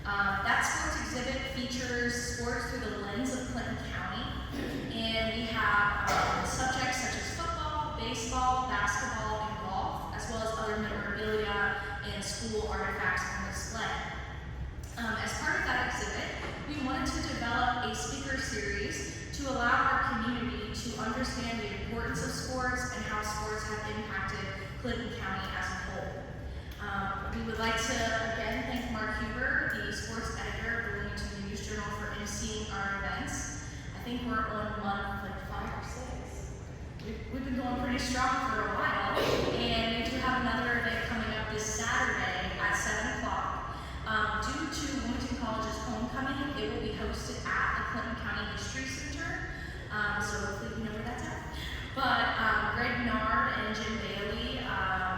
That sports exhibit features sports through the lens of Clinton County, and we have subjects such as football, baseball, basketball, and golf, as well as other memorabilia and school artifacts on display. As part of that exhibit, we wanted to develop a speaker series to allow our community to understand the importance of sports and how sports have impacted Clinton County as a whole. We would like to again thank Mark Huber, the sports editor of the Wilmington News Journal, for emceeing our events. I think we're on month like 5 or 6. We've been going pretty strong for a while, and we do have another event coming up this Saturday at 7 o'clock. Due to Wilmington College's homecoming, it will be hosted at the Clinton County History Center, so hopefully you know where that's at. But Greg Nard and Jim Bailey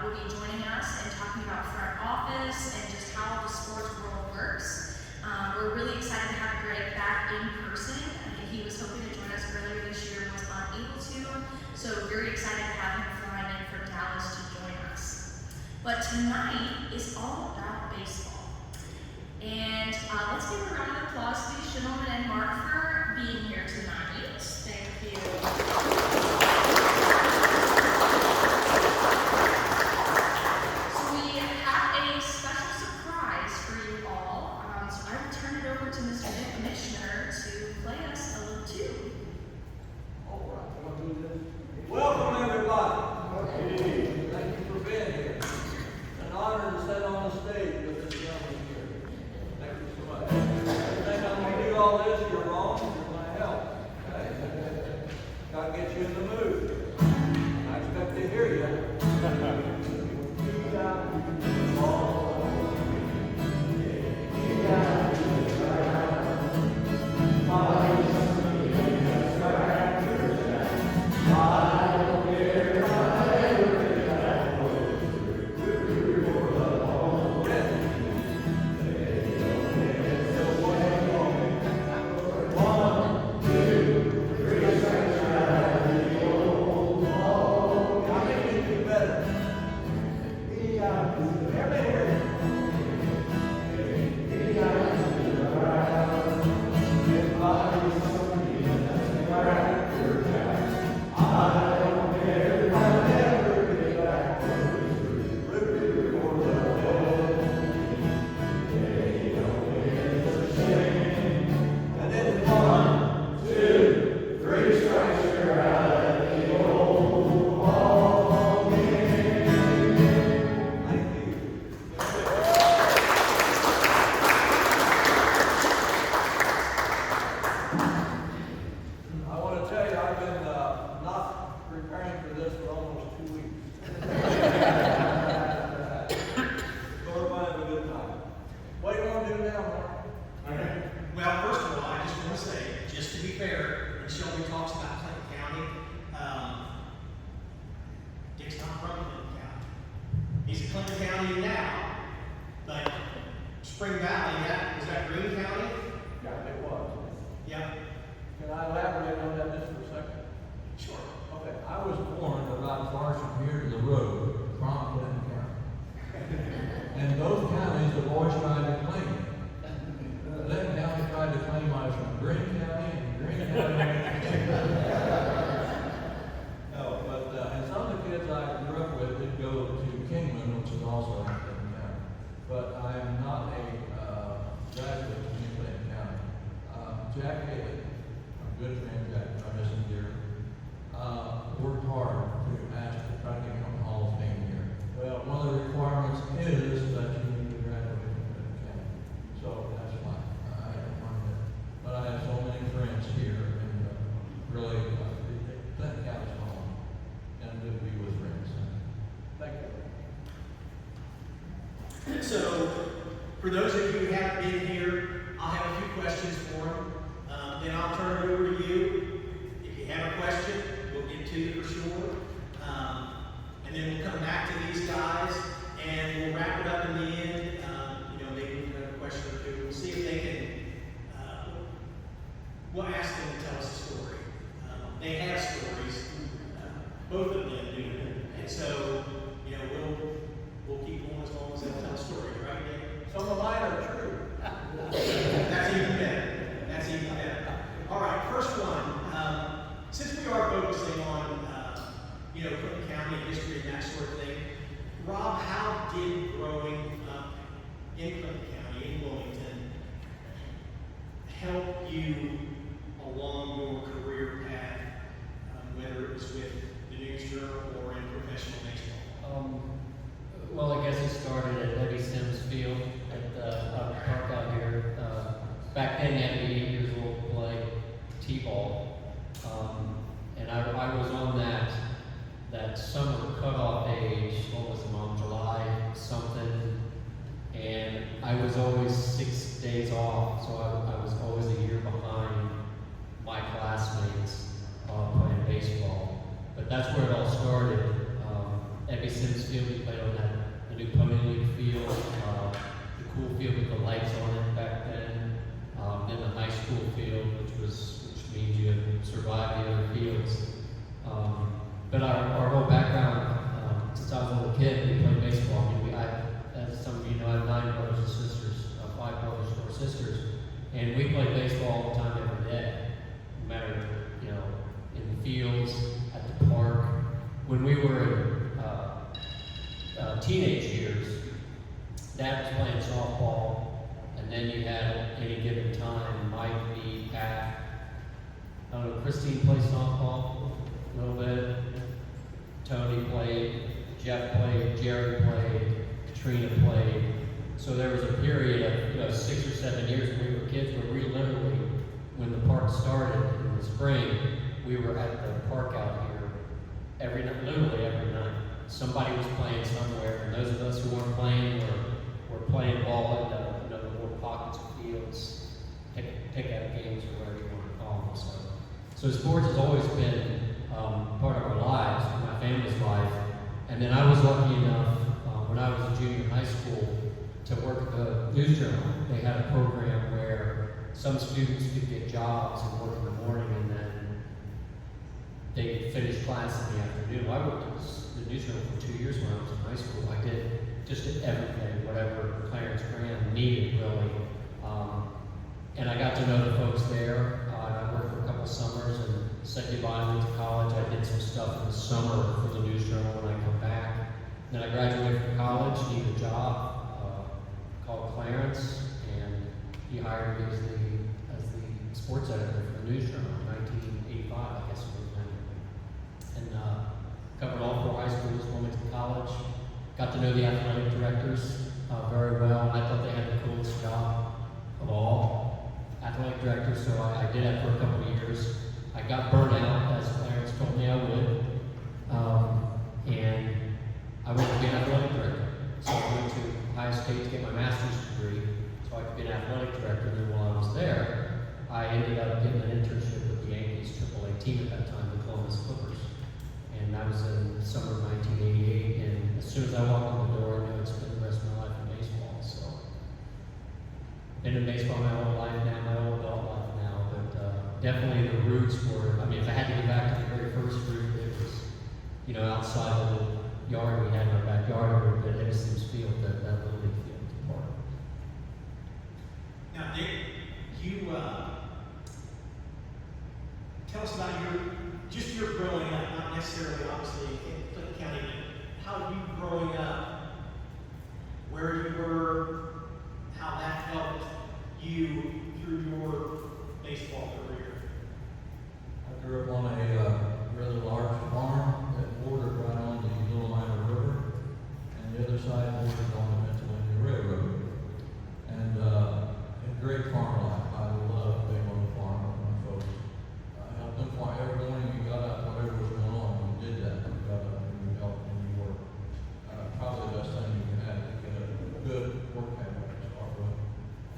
will be joining us and talking about front office and just how the sports world works. We're really excited to have Greg back in person. I think he was hoping to join us earlier this year and was unable to, so very excited to have him flying in from Dallas to join us. But tonight is all about baseball. And let's give a round of applause to these gentlemen and Mark for being here tonight. Thank you. So we have a special surprise for you all. So I will turn it over to Mr. Dick Commissioner to play us a little tune. All right, want to do this? Welcome, everybody. Thank you for being here. It's an honor to sit on the stage with this gentleman here. Thank you so much. You think I'm going to do all this? You're wrong. You're going to help. Okay? Got to get you in the mood. I expect to hear you. So, for those of you who haven't been here, I'll have a few questions for them. Then I'll turn it over to you. If you have a question, we'll get to you for sure. And then we'll come back to these guys, and we'll wrap it up in the end. Maybe we can have a question or two. We'll see if they can. We'll ask them to tell us a story. They have stories. Both of them do. And so, we'll keep going as long as they'll tell stories, right, Dave? Some of mine are true. you along your career path, whether it was with the News Journal or in professional baseball? Well, I guess it started at Eddie Sims Field at the park out here. Back then, you had to be 8 years old to play T-ball. And I was on that summer cutoff age, what was it, Mom, July something. And I was always 6 days off, so I was always a year behind my classmates playing baseball. But that's where it all started. Ebbie Sims Field, we played on the new Pony League field, the cool field with the lights on it back then. Then the high school field, which means you survive the other fields. But our whole background, since I was a little kid, we played baseball. I mean, as some of you know, I have 9 brothers and sisters, 5 brothers, 4 sisters, and we played baseball all the time, every day. No matter, in the fields, at the park. When we were in teenage years, Dad was playing softball, and then you had at any given time, Mike, me, Pat, I don't know, Christine played softball a little bit, Tony played, Jeff played, Jerry played, Katrina played. So there was a period of 6 or 7 years when we were kids where we literally, when the park started in the spring, we were at the park out here every night, literally every night. Somebody was playing somewhere, and those of us who weren't playing were playing ball in the little pockets of fields, pick-up games or whatever you want to call them. So sports has always been part of our lives, my family's life. And then I was lucky enough, when I was a junior in high school, to work at the News Journal. They had a program where some students could get jobs and work in the morning, and then they could finish class in the afternoon. I worked at the News Journal for 2 years when I was in high school. I did everything, whatever Clarence Graham needed, really. And I got to know the folks there. And I worked for a couple summers and said goodbye and went to college. I did some stuff in the summer for the News Journal when I come back. Then I graduated from college, needed a job, called Clarence, and he hired me as the sports editor for the News Journal in 1985, I guess it was then. And covered all 4 high schools, went to college, got to know the athletic directors very well. I thought they had the coolest job of all, athletic directors, so I did that for a couple of years. I got burnt out, as Clarence told me I would, and I went to be an athletic director. So I went to Ohio State to get my master's degree, so I could be an athletic director. And then while I was there, I ended up getting an internship with the Yankees AAA team at that time, the Columbus Clippers. And that was in the summer of 1988. And as soon as I walked in the door, I knew I'd spend the rest of my life in baseball. So, been in baseball my whole life now, my whole adult life now. But definitely the roots were, I mean, if I had to go back to the very first root, it was, outside the little yard we had in our backyard over at Eddie Sims Field, that little league field at the park. Now, Dick, you tell us about your growing up, not necessarily obviously in Clinton County, but how you growing up, where you were, how that helped you through your baseball career. I grew up on a rather large farm that bordered right on the Little Minor River, and the other side bordered on the Pennsylvania Railroad. And a great farm life. I love being on the farm with my folks. I helped them farm every morning. You got out, whatever was going on, you did that. You got up and you helped and you worked. Probably the best thing you can have to get a good work habit to start with.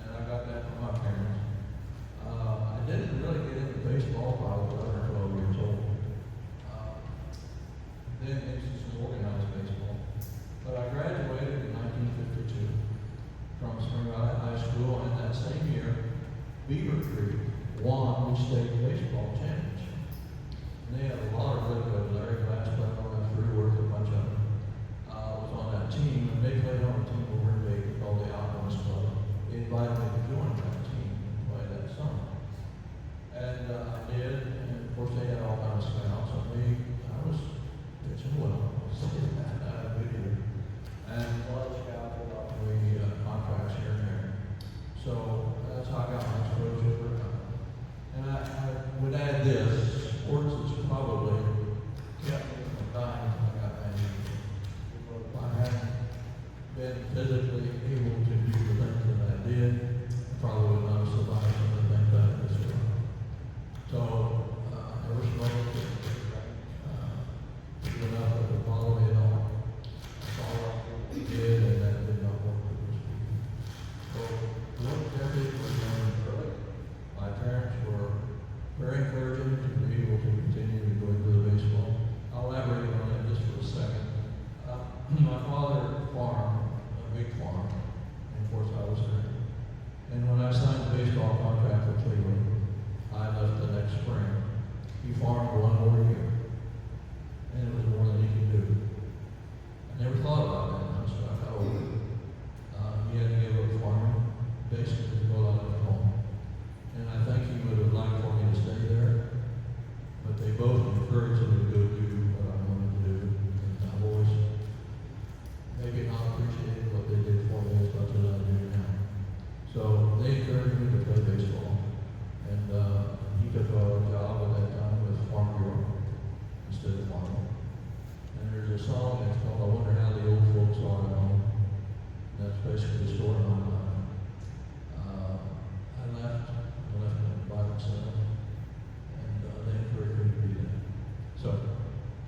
And I got that from my parents. I didn't really get into baseball until I was 11 or 12 years old. Then into some organized baseball. But I graduated in 1952 from Spring Valley High School, and that same year, Beaver Creek won the state baseball championship. And they had a lot of really good. Larry Glass played on that through, worked a bunch of them. Was on that team, and they played on a team over in Vegas called the Alchemist Club. They invited me to join that team and play that summer. And I did, and of course they had all kinds of scouts on me. I was pitching well, saying that, I had a good year. And a lot of scouts would offer me contracts here and there. So that's how I got my exposure. And I would add this, sports is probably kept me from dying when I got my knee. If I hadn't been physically able to do the things that I did, I probably would not have survived some of the things I had to survive. So, I never smoked, enough of the quality and all. That's all I did, and that did not work for those people. So, what ethic was learned from it. My parents were very encouraging to be able to continue to go into the baseball. I'll elaborate on that just for a second. My father farmed, a big farm, and of course I was there. And when I signed the baseball contract for Cleveland, I left the next spring. He farmed one more year, and it was more than he could do. I never thought about that until I got older. He had to give up farming, basically to go out of his home. And I think he would have liked for me to stay there, but they both encouraged me to go do what I wanted to do. And I've always maybe not appreciated what they did for me as much as I do now. So they encouraged me to play baseball. And he took a job at that time with Farm Bureau instead of farming. And there's a song that's called I Wonder How the Old Folks Are at Home. That's basically the story of my life. I left by myself, and they encouraged me to be there. So,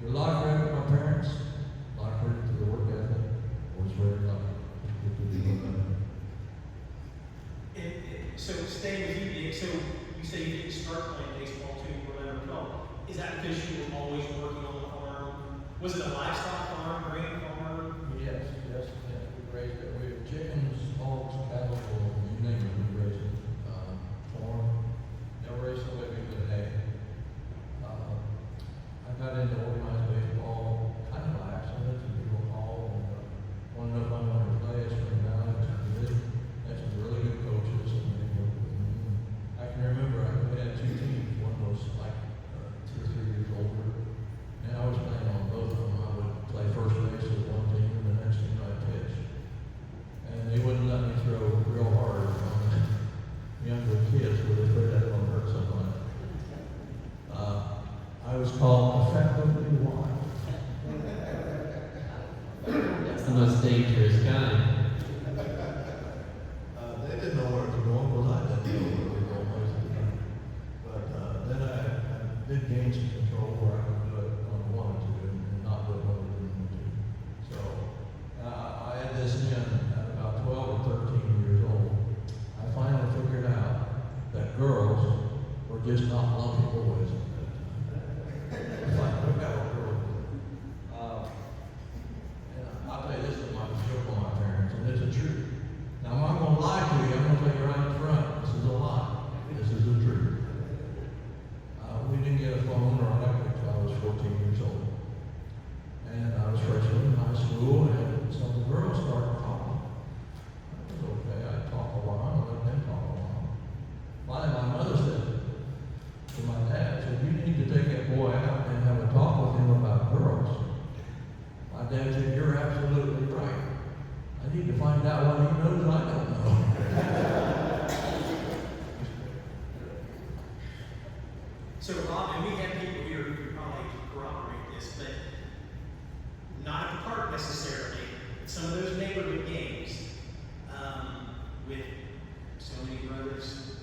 you're a lot of credit to my parents, a lot of credit to the work ethic. I was very lucky to be with them. So staying with you, Nick, so you say you didn't start playing baseball till you were 11 or 12. Is that because you were always working on the farm? Was it a livestock farm, grain farm? Yes. We raised it. We have chickens, hogs, cattle, you name it, we raised it. Corn. Never raised no baby with hay. I got into organized baseball kind of by accident. Some people called and wanted to know if I wanted to play. I screamed out. Had some really good coaches, and they worked with me. I can remember we had two teams. One was like 2 or 3 years older, and I was playing on both of them. I would play first base with one team, and the next team I'd pitch. And they wouldn't let me throw real hard on younger kids, but they afraid that would hurt somebody. I was called effectively wild. That's the most dangerous kind. They didn't know where it was going, well, I didn't know where it was going most of the time. But then I did gain some control where I could do it when I wanted to and not do it when I didn't want to. So I had this in at about 12 or 13 years old. I finally figured out that girls were just not lumpy boys. It's like, look at what girls do. And I'll tell you, this is my joke on my parents, and it's the truth. Now, I'm not going to lie to you. I'm going to tell you right in front. This is a lie. This is the truth. We didn't get a phone or an electric until I was 14 years old. And I was freshman in high school, and some of the girls started talking. It was okay. I'd talk a while, and let them talk a while. Finally, my mother said to my dad, said, you need to take that boy out and have a talk with him about girls. My dad said, you're absolutely right. I need to find out what he knows I don't know. So, Rob, and we have people here who could probably corroborate this, but not at the park necessarily. Some of those neighborhood games with so many brothers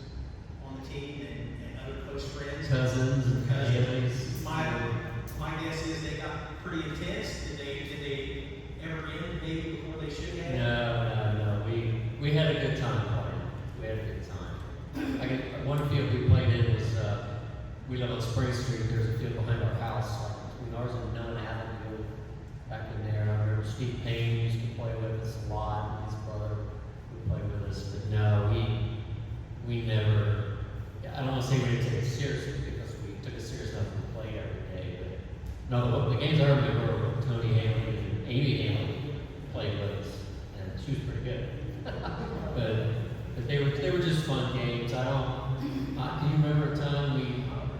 on the team and other close friends. Cousins and families. My guess is they got pretty intense. Did they ever end maybe before they should have? No. We had a good time playing. We had a good time. One field we played in was, we live on Spring Street. There's a field behind our house, like between ours and Nunn Avenue, back in there. I remember Steve Payne used to play with us a lot, and his brother would play with us. But no, we never, I don't want to say we didn't take it seriously, because we took it serious enough to play every day. But no, the games I remember were Tony Haley and Amy Haley played with us, and she was pretty good. but they were just fun games. Do you remember a time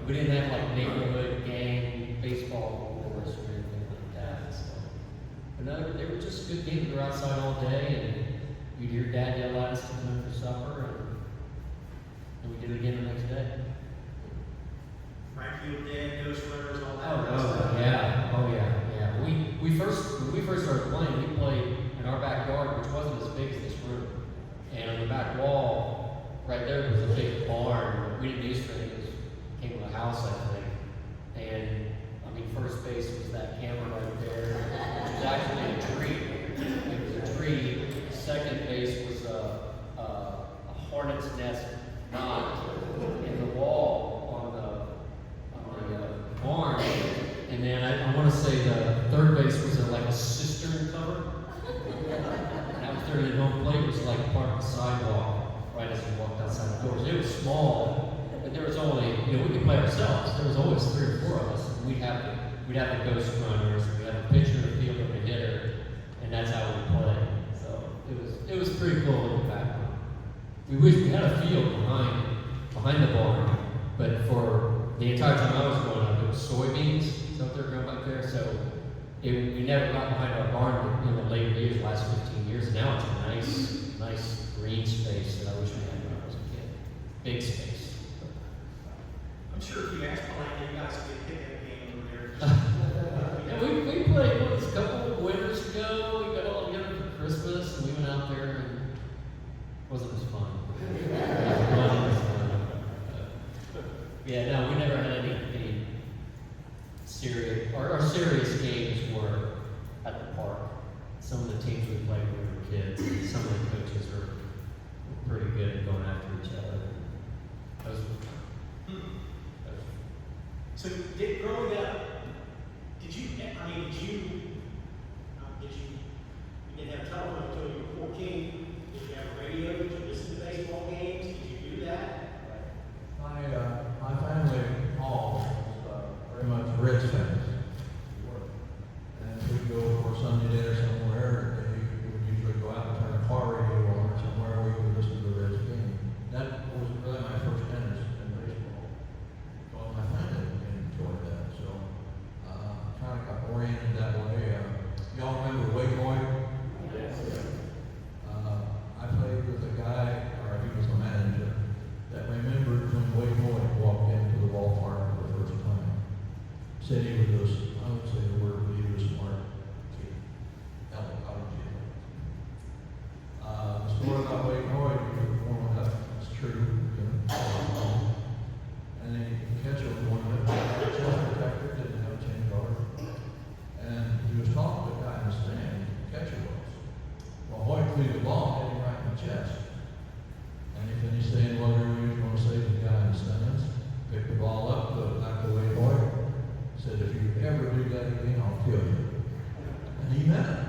we didn't have like neighborhood game baseball course or anything like that? So, but no, they were just good games. We were outside all day, and you'd hear Dad yell at us to come in for supper, and we did it again the next day. barn that we didn't use for anything. It came with a house, I think. And I mean, first base was that camera right there. It was actually a tree. It was a tree. Second base was a hornet's nest knot in the wall on the barn. And then I want to say the third base was like a cistern cover. And out there at home plate was like part of the sidewalk right as you walked outside the doors. It was small, but there was only, we could play ourselves. There was always 3 or 4 of us. And we'd have the ghost runners, and we'd have a pitcher, a fielder, and a hitter, and that's how we played. So it was pretty cool looking back. We wish we had a field behind the barn, but for the entire time I was growing up, it was soybeans. Is what they're growing back there. So we never got behind our barn in the later years, the last 15 years. And now it's a nice green space that I wish we had when I was a kid. Big space. I'm sure if you asked Brian, you guys could pick that game over there. Yeah, we played a couple of winters ago. We got all together for Christmas, and we went out there, and it wasn't as fun. Yeah, no, we never had any serious, our serious games were at the park. Some of the teams we played when we were kids, and some of the coaches were pretty good at going after each other. That was fun. So, growing up, you didn't have a telephone until you were 14. Did you have a radio? Did you listen to baseball games? Did you do that? My family all was very much Reds fans. And if we'd go for Sunday dinner somewhere, we would usually go out and turn a car radio on or somewhere where we could listen to the Reds game. That was really my first interest in baseball. All my family enjoyed that, so kind of got oriented that way. Y'all remember Wade Boyd? Yes. I played with a guy, or he was a manager, that remembered when Wade Boyd walked into the ballpark for the first time. Said he was, I would say the word, but he was a smart kid. The story about Wade Boyd, he was warming up, it's true. And then the catcher was warming up, chest protector, didn't have a chain guard. And he was talking to the guy in the stand, the catcher was. Well, Hoyt threw the ball, hit him right in the chest. And he finished saying whatever he was going to say to the guy in the stands, picked the ball up, put it back away, Hoyt. Said, if you ever do that again, I'll kill you. And he meant it.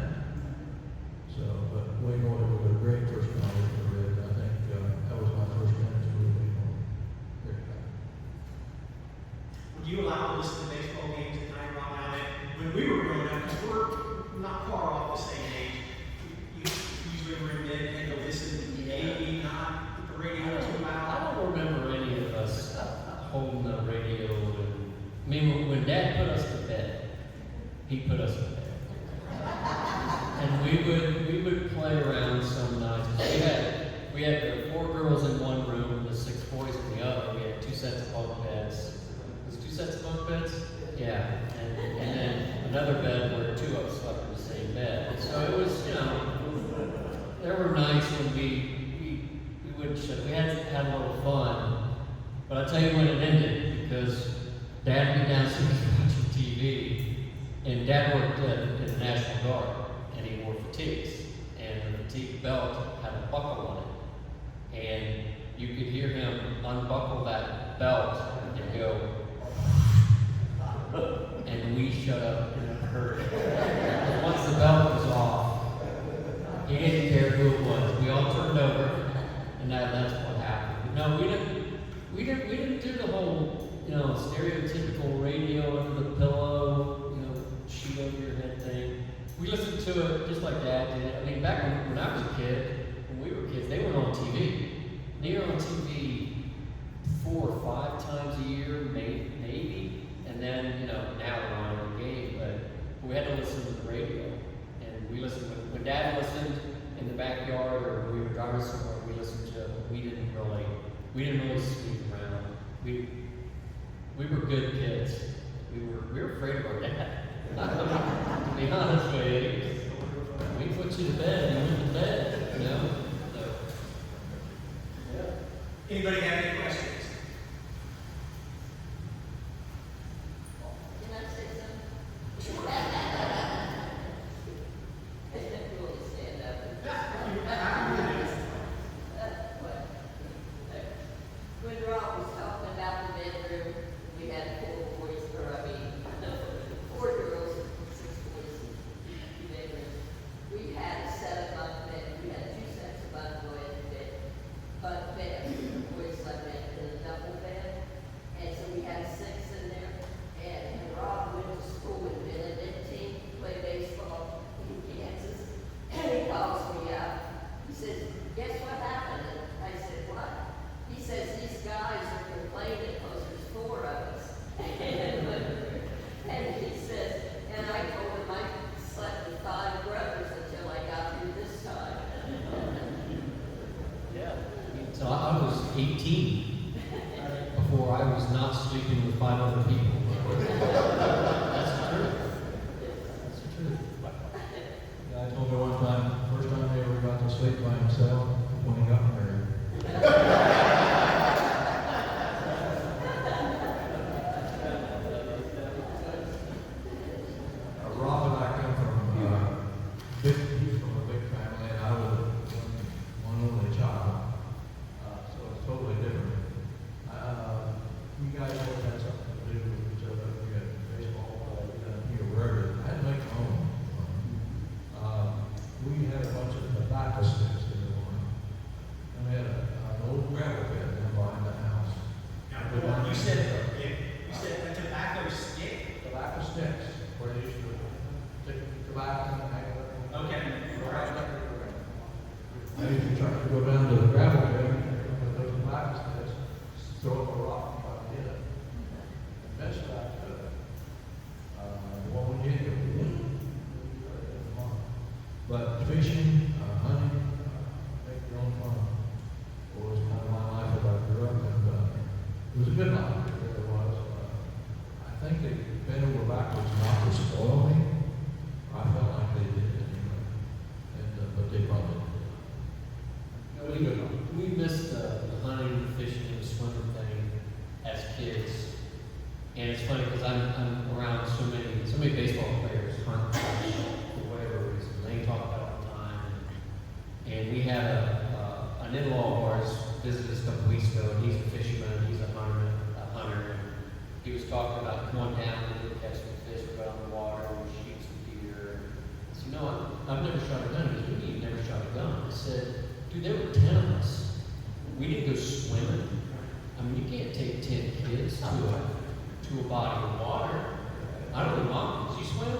So, but Wade Boyd was a great first round for the Reds. I think that was my first minutes with Wade Boyd. Great guy. Would you allow to listen to baseball games at night around now? When we were growing up, because we're not far off the same age, you usually were in bed and go listen, maybe not put the radio too loud. I don't remember any of us holding the radio. I mean, when Dad put us to bed, he put us to bed. And we would play around some nights. We had the 4 girls in one room and the 6 boys in the other. We had 2 sets of bunk beds. Was it 2 sets of bunk beds? Yeah. And then another bed where 2 of us slept in the same bed. So it was, there were nights when we had a little fun. But I'll tell you when it ended, because Dad would be downstairs watching TV, and Dad worked in the National Guard, and he wore fatigues, and the fatigue belt had a buckle on it, and you could hear him unbuckle that belt and go, and we shut up in a hurry. Once the belt was off, he didn't care who it was. We all turned over, and that's what happened. No, we didn't do the whole, stereotypical radio under the pillow, sheet over your head thing. We listened to it just like Dad did. I mean, back when I was a kid, when we were kids, they were on TV. They were on TV 4 or 5 times a year, maybe. And then, now they're on every game. But we had to listen to the radio. And we listened, when Dad listened in the backyard or we were driving somewhere, we listened to, we didn't really sneak around. We were good kids. We were afraid of our dad. To be honest with you, we put you to bed, you went to bed, So, Anybody have any questions? before I was not sleeping with 5 other people. That's the truth. That's the truth. Yeah, I told her one time, first time he ever got to sleep by himself, when he got married. Rob and I come from he's from a big family, and I was one only child, so it's totally different. You guys always had something to do with each other. We had baseball, here, wherever. I had to make my own. We had a bunch of tobacco sticks in the morning, and we had an old gravel pit down behind the house. Now, you said a tobacco stick? Tobacco sticks, where they used to stick tobacco and hang it up. Okay. I used to try to go down to the gravel pit with those tobacco sticks, throw up a rock and try to hit it. Eventually I could. The one we did, but fishing, hunting, make your own fun. Was kind of my life that I grew up in. It was a good life, it really was. I think they bent over backwards not to spoil me. I felt like they did anyway. But they probably did. We missed the hunting, the fishing, and the swimming thing as kids. And it's funny because I'm around so many baseball players hunt for whatever reason. They talk about it all the time. And we had an in-law of ours visit us a couple weeks ago, and he's a fisherman, he's a hunter. And he was talking about going down and catch some fish, go out in the water, and shoot some deer. I said, no, I've never shot a gun. He said, you've never shot a gun. I said, dude, there were 10 of us. We didn't go swimming. I mean, you can't take 10 kids to a body of water. I don't know, Mom, did you swim?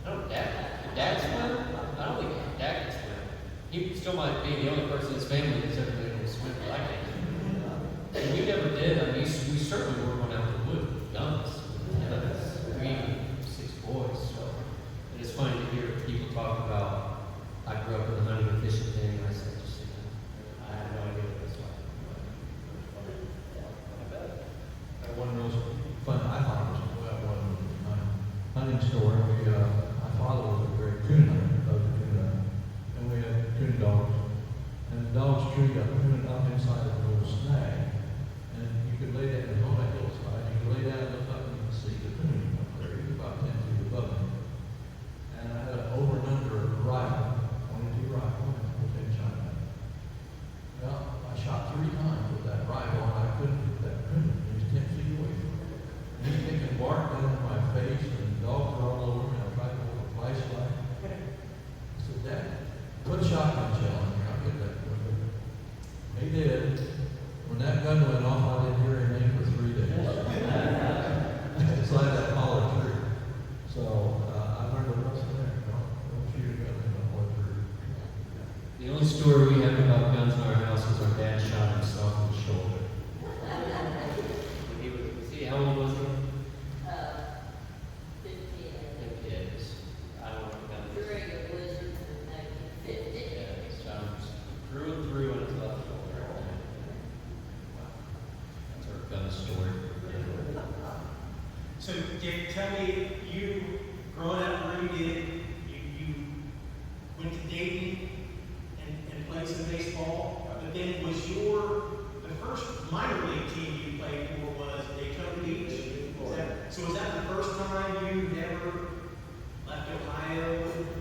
I don't, Dad swim? I don't think Dad can swim. He still might be the only person in his family that's ever been able to swim, but I can't. And we never did. I mean, we certainly were going out to the woods with guns. We 6 boys. So and it's funny to hear people talk about, I grew up in the hunting and fishing thing, and I said, I had no idea what it was like. One of those fun, I thought it was one hunting store. My father was a great coon hunter, loved to coon hunt. And we had coon dogs. And the dogs treed a coon up inside of a little snag. And you could lay down, it was on a hillside, you could lay down and look up and you could see the coon up there. He was about 10 feet above me. And I had an over and under rifle, 22 rifle, and I was in China. Well, I shot 3 times with that rifle, and I couldn't hit that coon. He was 10 feet away from me. And he's taking bark down in my face, and the dogs are all over me. I tried to hold a flashlight. I said, Dad, put a shotgun shell in here. I'll get that coon. He did. When that gun went off, I didn't hear anything for 3 days. It's like that hollow tree. So I learned a lesson there. Don't shoot a gun in the hollow tree. The only story we have about guns in our house is our dad shot himself in the shoulder. How old was he? 15. 50. I don't know what gun it is. During the blizzard in 1950. Yeah, he shot him through and through in his left shoulder. That's our gun story. So, Dick, tell me, you, growing up where you did, you went to Dayton and played some baseball, but then the first minor league team you played for was Daytona Beach. Was that the first time you ever left Ohio,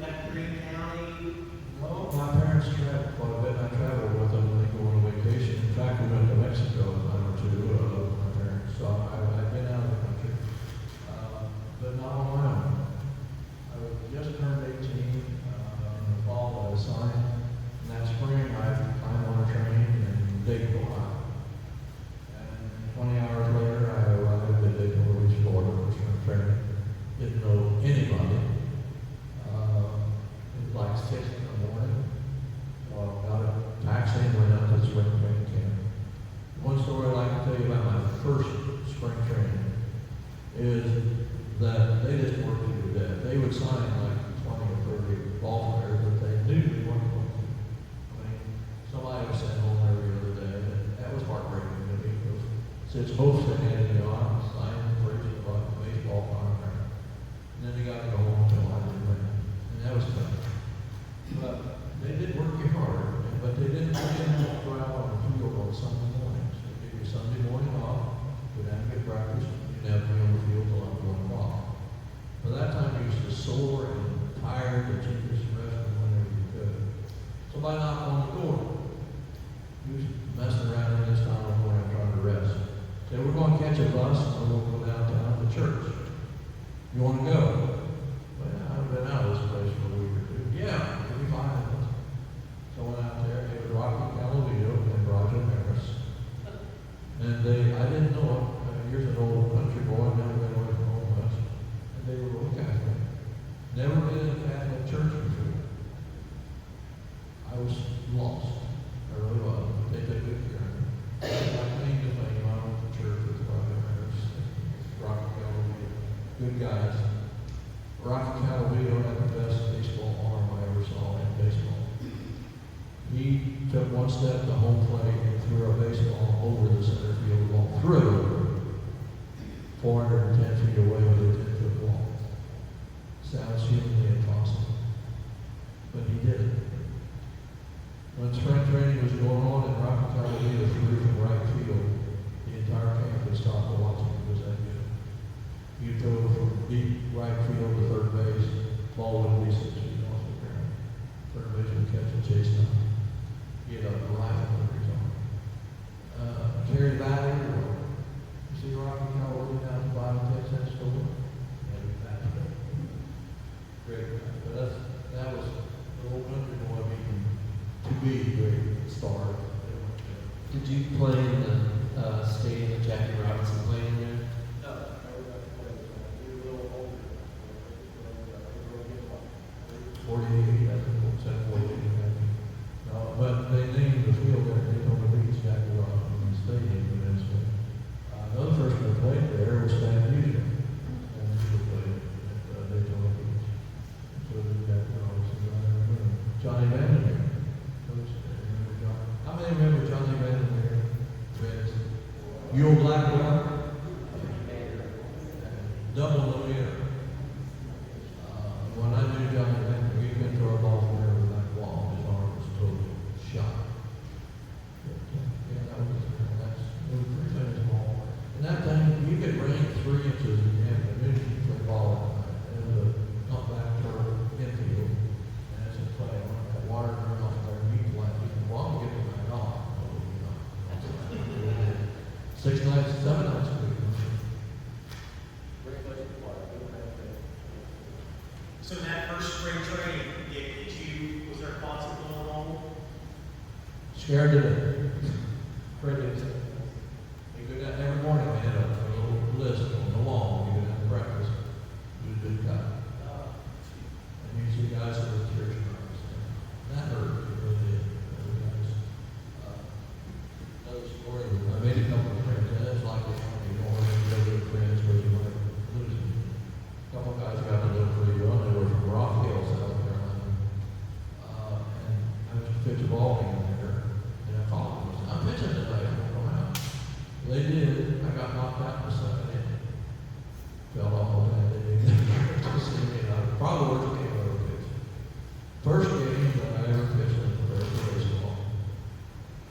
left Greene County? Well, my parents traveled quite a bit. I traveled with them when they go on vacation. In fact, we went to Mexico a time or two with my parents. So I've been out of the country, but not on my own. I just turned 18 in the fall. I was signed. And that spring, I climbed on a train in Dayton, Ohio. And 20 hours later, I arrived at Daytona Beach, Florida, for spring training. Didn't know anybody. It was like 6 in the morning. Well, got a taxi and went out to the spring training camp. One story I'd like to tell you about my first spring training is that they just worked you to death. They would sign like 20 or 30 ball players, but they knew they weren't going to. I mean, somebody was sent home every other day, and that was heartbreaking to me because Sits both their hand in the arms, signing, praising about the baseball contract. And then they got to go home until I did win. And that was tough. But they did work you hard, but they didn't go out on the field on Sunday mornings. They gave you Sunday morning off, go down and get breakfast, you'd have to be on the field till I'm going off. By that time, you was just sore and tired that you just rested whenever you could. Somebody knocked on the door. He was messing around in this town before I'm trying to rest. Said, we're going to catch a bus and we'll go downtown to church. You want to go? Well, I've been out of this place for a week or two. Yeah, it'll be fine. So I went out there. It was Rocky Calavito and Roger Harris. And I didn't know it. Here's an old country boy, never been away from home much. And they were real Catholic. Never been in a Catholic church before. I was lost. I really was. They took good care of me. I cleaned the thing. I went to church with Roger Harris, Rocky Calavito. Good guys. Rocky Calavito had the best baseball arm I ever saw in baseball. He took one step to home plate and threw a baseball over the center field wall. Through 410 feet away with a 10-foot wall. Sounds humanly impossible. But he did it. When spring training was going on and Rocky Calavito threw from right field, the entire campus stopped to watch him. It was that good. You throw from deep right field to third base, ball would be 6 feet off the ground. Third base would catch and chase down. Get up and rifle every time. Carry Valley, you see Rocky Calavito down at the bottom of Texas store? And that's great. But that was the whole country boy being to be a great star. Did you play in the stadium that Jackie Robinson played in there? No, I was not playing. We were a little older. 48, I think, 748. No, but they named the field there, Daytona Beach, Jackie Robinson Stadium, and that's another person that played there was Stan Musial. And he played at Daytona Beach. So did Jackie Robinson. Johnny Vandermeer. How many remember Johnny Vandermeer? Yule Blackwell? Double the winner. When I knew Johnny Vandermeer, he could throw a ball from there with that wall. His arm was totally shot. Yeah, that was pretty famous ball. And that thing, you could rank 3 inches in the afternoon for a ball. It was a knockback turn infield. And it's a play on that water turn off there, and you play. Well, I'm getting that off. 6 nights, 7 nights a week. So in that first spring training, was there thoughts of going home? Scared to death. Crazy. You go down every morning, we had a little list on the wall. You go down to breakfast. You do the guy. And you see guys that were tears in their eyes. That hurt. It really did. Another story. I made a couple of friends. And it's like you don't want to go with friends where you might lose them. A couple of guys got to live pretty well. They were from Rock Hill, South Carolina. And I was to pitch a ball game there. And I called them. I said, I'm pitching today. I'm going to come out. They did. I got knocked out in the second inning. Fell off the bat. They didn't see me. I probably worst game I ever pitched. First game that I ever pitched in professional baseball.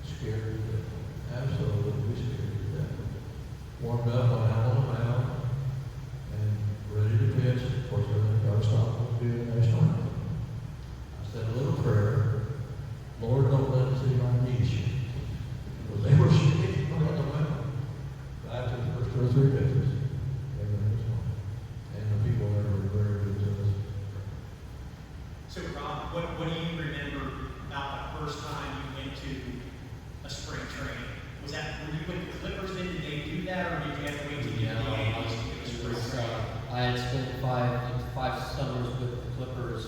Scared to death. Absolutely scared to death. Warmed up, went out on the mound, and ready to pitch. Of course, everything got to stop and do the national anthem. I said a little prayer. Lord, don't let us see my knees shake. Because they were shaking on the mound. I took the first 2 or 3 pitches. Everything was fine. And the people there were very good to us. So Rob, what do you remember about the first time you went to a spring training? Were you with the Clippers then? Did they do that, or did you have to wait to get the Yankees to get a spring training? I had spent five summers with the Clippers,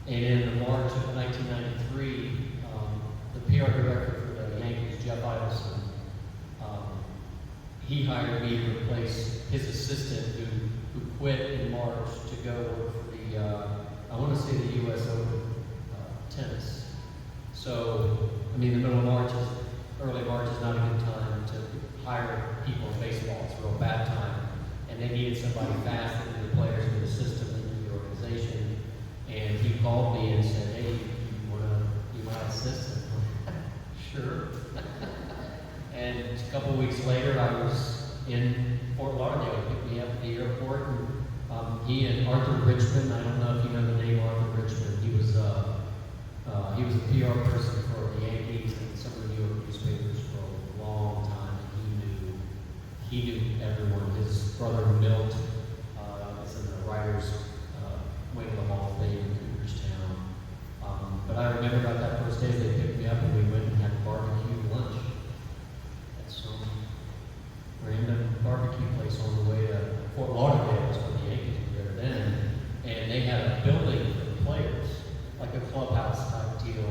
and in March of 1993, the PR director for the Yankees, Jeff Iverson, he hired me to replace his assistant who quit in March to go work for the, I want to say the U.S. Open tennis. So, I mean, the middle of March early March is not a good time to hire people in baseball. It's a real bad time. And they needed somebody fast that knew the players, knew the system, that knew the organization. And he called me and said, hey, you want to be my assistant? Sure. And a couple of weeks later, I was in Fort Lauderdale. He picked me up at the airport. And he and Arthur Richmond, I don't know if you know the name Arthur Richmond, he was a PR person for the Yankees and some of the New York newspapers for a long time. He knew everyone. His brother Milt is in the writers' wing of the Hall of Fame in Cooperstown. But I remember about that first day they picked me up and we went and had barbecue lunch at some random barbecue place on the way to Fort Lauderdale, was where the Yankees were there then. And they had a building for the players, like a clubhouse type deal.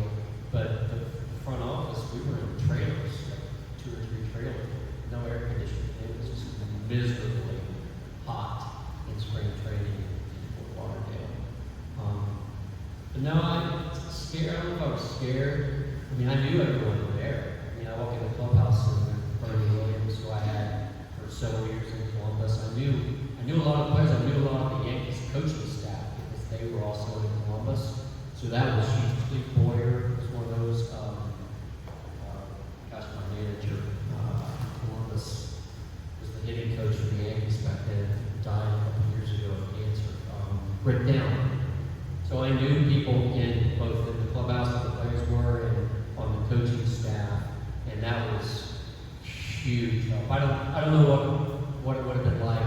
But the front office, we were in trailers, like 2 or 3 trailers, no air conditioning. It was just miserably hot in spring training in Fort Lauderdale. But no, I was scared. I don't know if I was scared. I mean, I knew everyone there. I mean, I walked in the clubhouse and Bernie Williams, who I had for several years in Columbus. I knew a lot of players. I knew a lot of the Yankees coaching staff because they were also in Columbus. So that was Chief Boyer, was one of those. My manager, Columbus, was the hitting coach for the Yankees back then. Died a couple years ago of cancer. Rick Down. So I knew people in both in the clubhouse where the players were and on the coaching staff, and that was huge. I don't know what it would have been like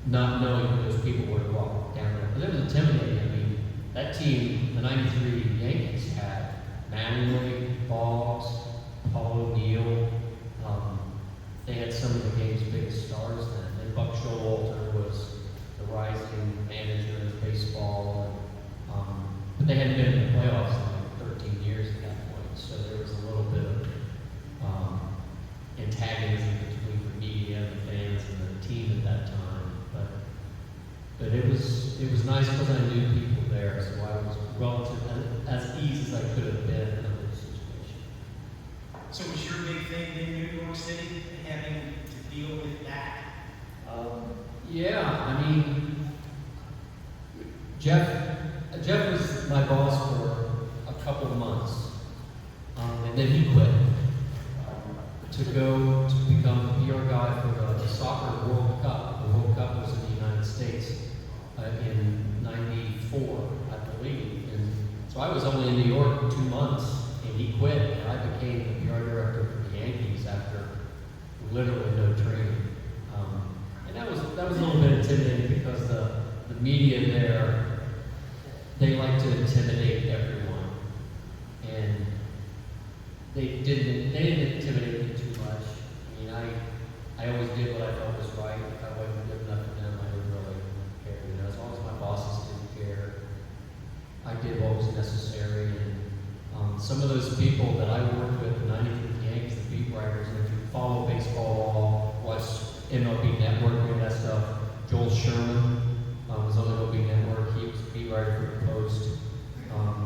not knowing who those people were to walk down there. But it was intimidating. I mean, that team, the '93 Yankees, had Mattingly, Boggs, Paul O'Neill. They had some of the game's biggest stars then. And Buck Showalter was the rising manager of baseball. But they hadn't been in the playoffs in like 13 years at that point. So there was a little bit of antagonism between the media and the fans and the team at that time. But it was nice because I knew people there, so I was relatively as easy as I could have been in a situation. So was your big thing in New York City, having to deal with that? Yeah, I mean, Jeff was my boss for a couple of months, and then he quit to go to become the PR guy for the soccer World Cup. The World Cup was in the United States in '94, I believe. And so I was only in New York 2 months, and he quit, and I became the PR director for the Yankees after literally no training. And that was a little bit intimidating because the media there, they like to intimidate everyone, and they didn't intimidate me too much. I mean, I always did what I felt was right. If I wasn't good enough for them, I didn't really care. You know, as long as my bosses didn't care, I did what was necessary. And some of those people that I worked with, the '93 Yankees, the beat writers, and if you follow baseball, watch MLB Network and that stuff, Joel Sherman was on MLB Network. He was a beat writer for the Post.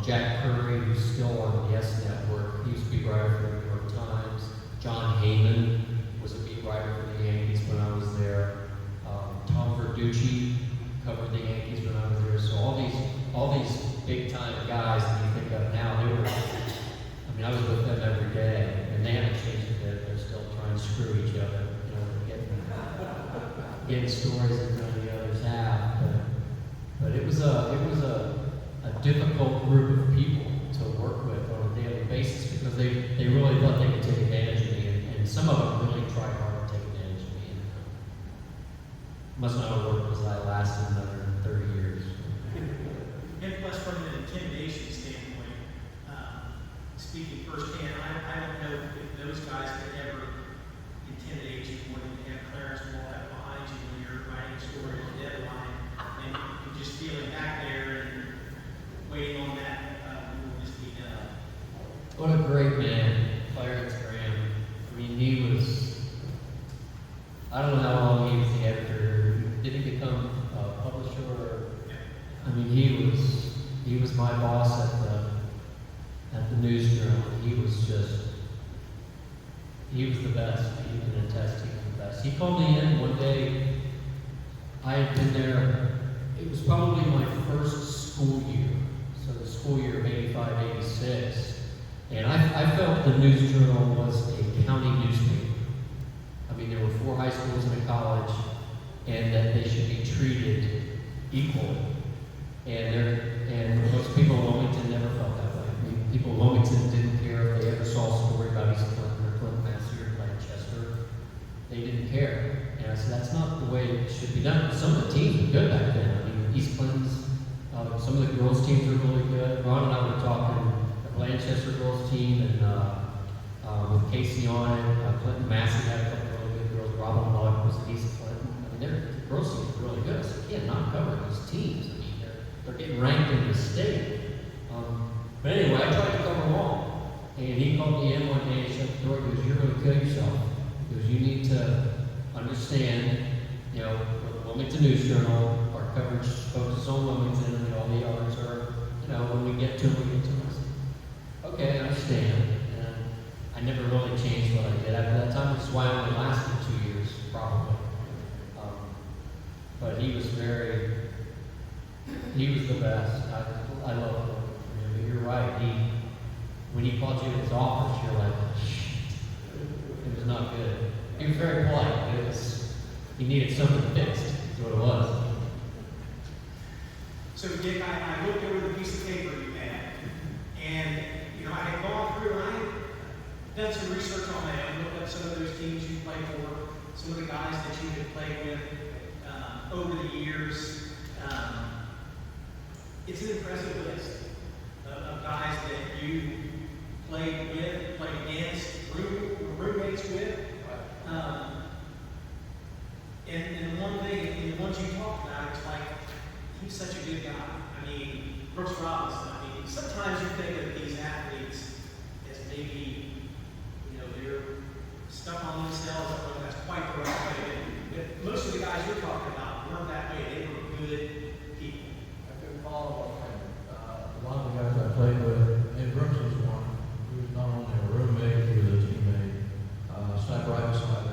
Jack Curry, who's still on the S Network, he was a beat writer for the New York Times. John Heyman was a beat writer for the Yankees when I was there. Tom Verducci covered the Yankees when I was there. So all these big time guys that you think of now, they were. I mean, I was with them every day, and they haven't changed a bit. They're still trying to screw each other, you know, getting stories that none of the others have. But it was a difficult group of people to work with on a daily basis because they really thought they could take advantage of me, and some of them really tried hard to take advantage of me. And, must not have worked because I lasted another 30 years. And plus, from an intimidation standpoint, speaking firsthand, I don't know if those guys could ever intimidate you more than have Clarence walk up behind you when you're writing a story on the deadline, and you're just feeling back there and waiting on that will just be done. What a great man, Clarence Graham. I mean, he was, I don't know how long he was the editor. Did he become a publisher? Or, I mean, he was my boss at the newsroom. He was the best. he can attest he's the best. He called me in one day. I had been there, it was probably my first school year, so the school year of 85, 86. And I felt the News Journal was a county newspaper. I mean, there were 4 high schools and a college, and that they should be treated equally. And most people in Wilmington never felt that way. I mean, people in Wilmington didn't care if they ever saw a story about East Clinton or Clinton Massey or Lancaster. They didn't care. And I said, that's not the way it should be done. Some of the teams were good back then. I mean, East Clinton's, some of the girls' teams were really good. Ron and I were talking the Lancaster girls' team, and with Casey on it, Clinton Massey had a couple of really good girls. Robin Luck was at East Clinton. I mean, the girls' teams were really good. I said, you can't not cover these teams. I mean, they're getting ranked in the state. But anyway, I tried to cover them all. And he called me in one day and shut the door. He goes, you're going to kill yourself. He goes, you need to understand, you know, the Wilmington News Journal, our coverage focuses on Wilmington, and all the others are, you know, when we get to them, we get to them. I said, okay, I understand. And I never really changed what I did after that time, which is why I only lasted 2 years, probably. But he was the best. I love him. But you're right. When he called you in his office, you're like, it was not good. He was very polite, but he needed something fixed. That's what it was. So Dick, I looked over the piece of paper you had, and you know, I had gone through and I had done some research on that and looked up some of those teams you played for, some of the guys that you had played with over the years. It's an impressive list of guys that you played with, played against, roommates with. And one thing, and the ones you talked about, it's like, he's such a good guy. I mean, Brooks Robinson, I mean, sometimes you think of these athletes as maybe, you know, they're stuck on themselves. I don't know if that's quite the right way. But most of the guys you're talking about weren't that way. They were good people. I couldn't follow up. A lot of the guys I played with, and Brooks was one. He was not only a roommate, he was a teammate. Sat right beside him.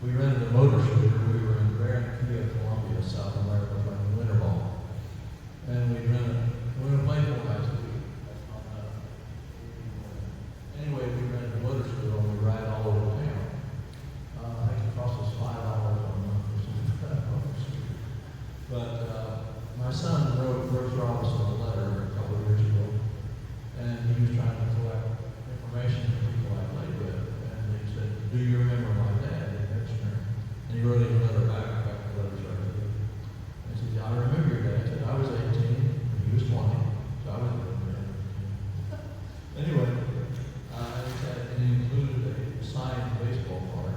We rented a motor scooter. We were in Barranquilla, Colombia, South America, playing winter ball. And we were playing 4 nights a week. Anyway, we rented a motor scooter and we ride all over town. I think it cost us $5 a month or something like that. But my son wrote Brooks Robinson a letter a couple of years ago, and he was trying to collect information from people I played with. And he said, do you remember my dad? And he wrote him a letter back, in fact, the letter's right here. And he said, I remember your dad. He said, I was 18, and he was 20, so I was anyway, and he included a signed baseball card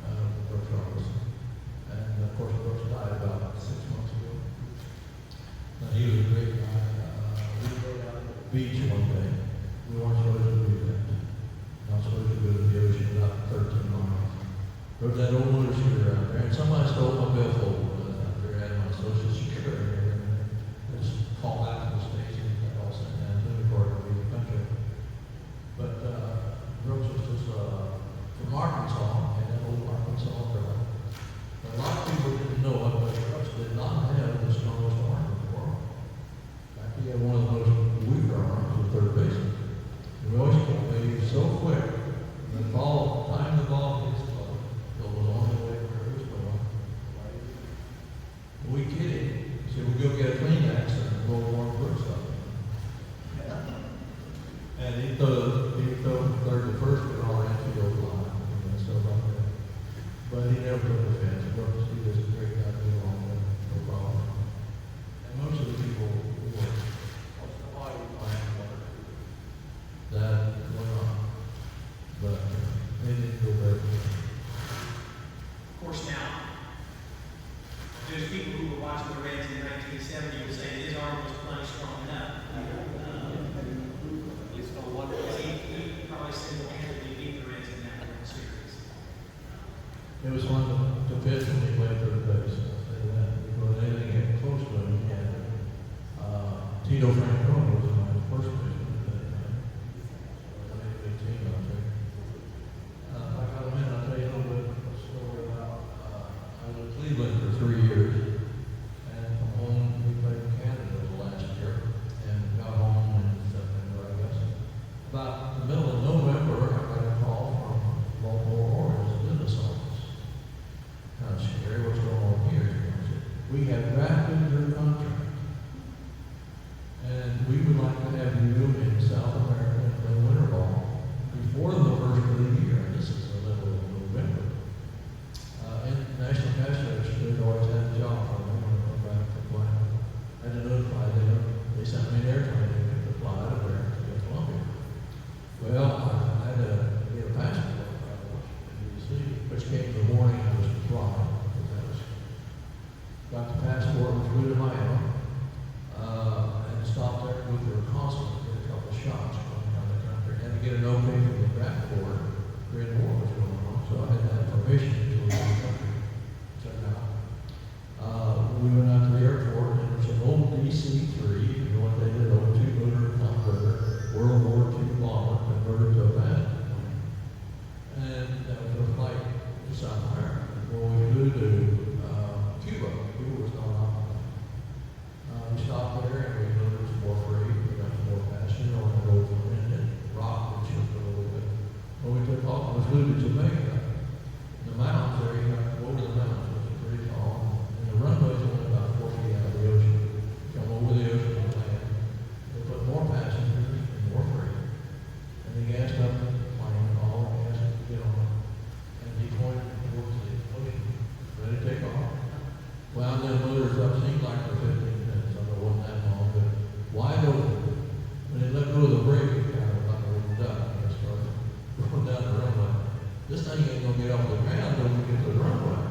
of Brooks Robinson. And of course, Brooks died about 6 months ago. And he was a great guy. We rode out to the beach one day. We weren't supposed to do that. Not supposed to go to the ocean about 13 miles. Rode that old motor scooter out there, and somebody stole my billfold out there, had my social security, and I just called back to the station, and got all sent down to the court to leave the country. But Brooks was just from Arkansas, and that old Arkansas girl. But a lot of people didn't know it, but Brooks did not have the strongest arm in the world. In fact, he had one of the most weaker arms at third base. We always told me he was so quick, the ball, time the ball hits the ball, it was on the way where it was going. We kid him. He said, we'll go get a Kleenex and go warm Brooks up. And he threw third to first with our infield line and stuff like that. But he never took offense. Brooks, he was a great guy to get along with, no problem. And most of the people who were, why you find that went on. But they didn't go very far. Of course, now, those people who were watching the Reds in 1970 will say his arm was plenty strong enough. At least on one he probably single-handedly beat the Reds in that World Series. It was fun to pitch when he played third base. I'll say that. Because anything getting close to him, he had Tito Francona was my first baseman at that time. So I made a big team out there. which came in the morning, I was flying. Got the passport, and flew to Miami, and stopped there with their consulate, did a couple of shots going around the country. Had to get an okay from the draft board. Great war was going on, so I had to have permission to leave the country. Check it out. We went out to the airport, and there's an old DC-3, you know what they did, old two-motor converter, World War II bomber, converted to a Battle plane. And that was a flight to South America. Well, we flew to Cuba. Cuba was not on. We stopped there and we loaded some more freight. We got some more passenger on the road from London, rocked the ship a little bit. When we took off, we flew to Jamaica. In the mountains there, you got to go over the mountains, which is pretty tall. And the runways only about 4 feet out of the ocean. Come over the ocean and land. They put more passengers and more freight. And they gassed up the plane, all the gas to get on it. And they pointed towards the ocean, ready to take off. Wound them motors up, seemed like for 15 minutes. I don't know, it wasn't that long, but wide open. When they let go of the brake, it kind of like a little duck, and it started going down the runway. This thing ain't gonna get off the ground until we get to the runway.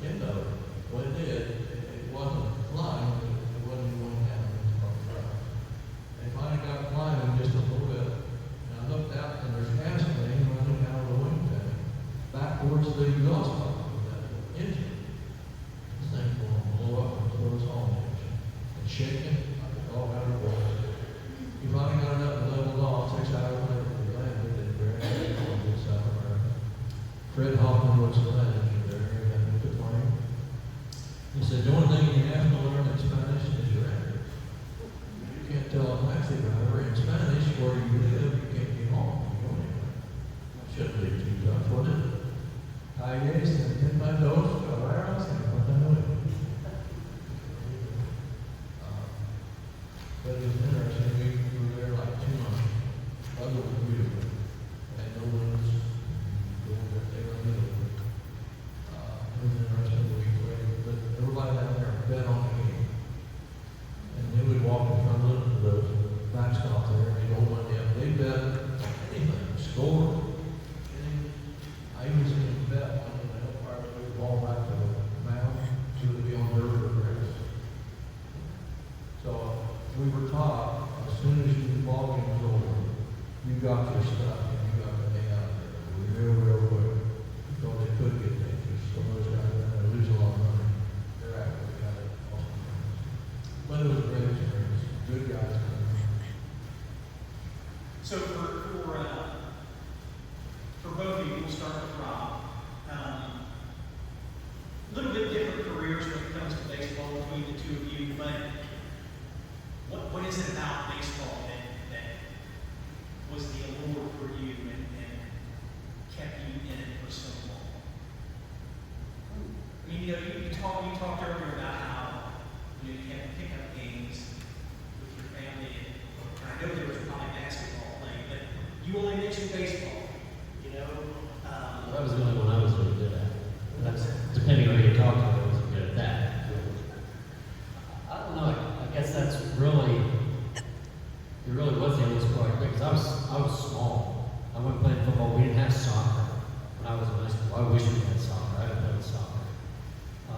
End of it. When it did, it wasn't flying, it wasn't going down. They finally got flying just a little bit. And I looked out, and there's gasoline running out of the wing tank back towards the exhaust pipe of that engine. This thing's going to blow up and throw us all in the ocean. And shaking like a dog out of water. We finally got it up and leveled off. 6 hours later, we landed in Grand Rapids, South America. Fred Hoffman was the manager there. He had me the plane. He said, the only thing you have to learn in Spanish is your English. You can't tell a taxi driver in Spanish where you live, you can't get home. You go anywhere. Shouldn't be too tough, would it? Calles, entiendos, caballeros, and Guantanamo. But it was interesting, we were there like 2 months. Other was beautiful. And no winds, they were in the middle of it. It was interesting, but everybody down there bet on the game. And they would walk in front of the backstop there, and they'd hold money up. They bet anything, score, anything. I even seen them bet on the umpire to move the ball back to the mound, so it would be on dirt or grass. So we were taught, as soon as the ball game was over, you got your stuff and you got the day out there real quick. Because they could get dangerous. Some of those guys are going to lose a lot of money. They're actually got it awesome. But it was a great experience. Good guys. So for both of you, we'll start with Rob. A little bit different careers when it comes to baseball between the two of you, but what is it about baseball that was the allure for you and kept you in it for so long? I mean, you talked earlier about how you had to pick up games with your family, and I know there was probably basketball playing, but you only mentioned baseball, you know? That was the only one I was really good at. That's, depending on who you talk to, I wasn't good at that. I don't know, I guess that's really, it really was the only sport I played, because I was small. I went playing football, we didn't have soccer when I was in high school. I wish we had soccer, I didn't play soccer. I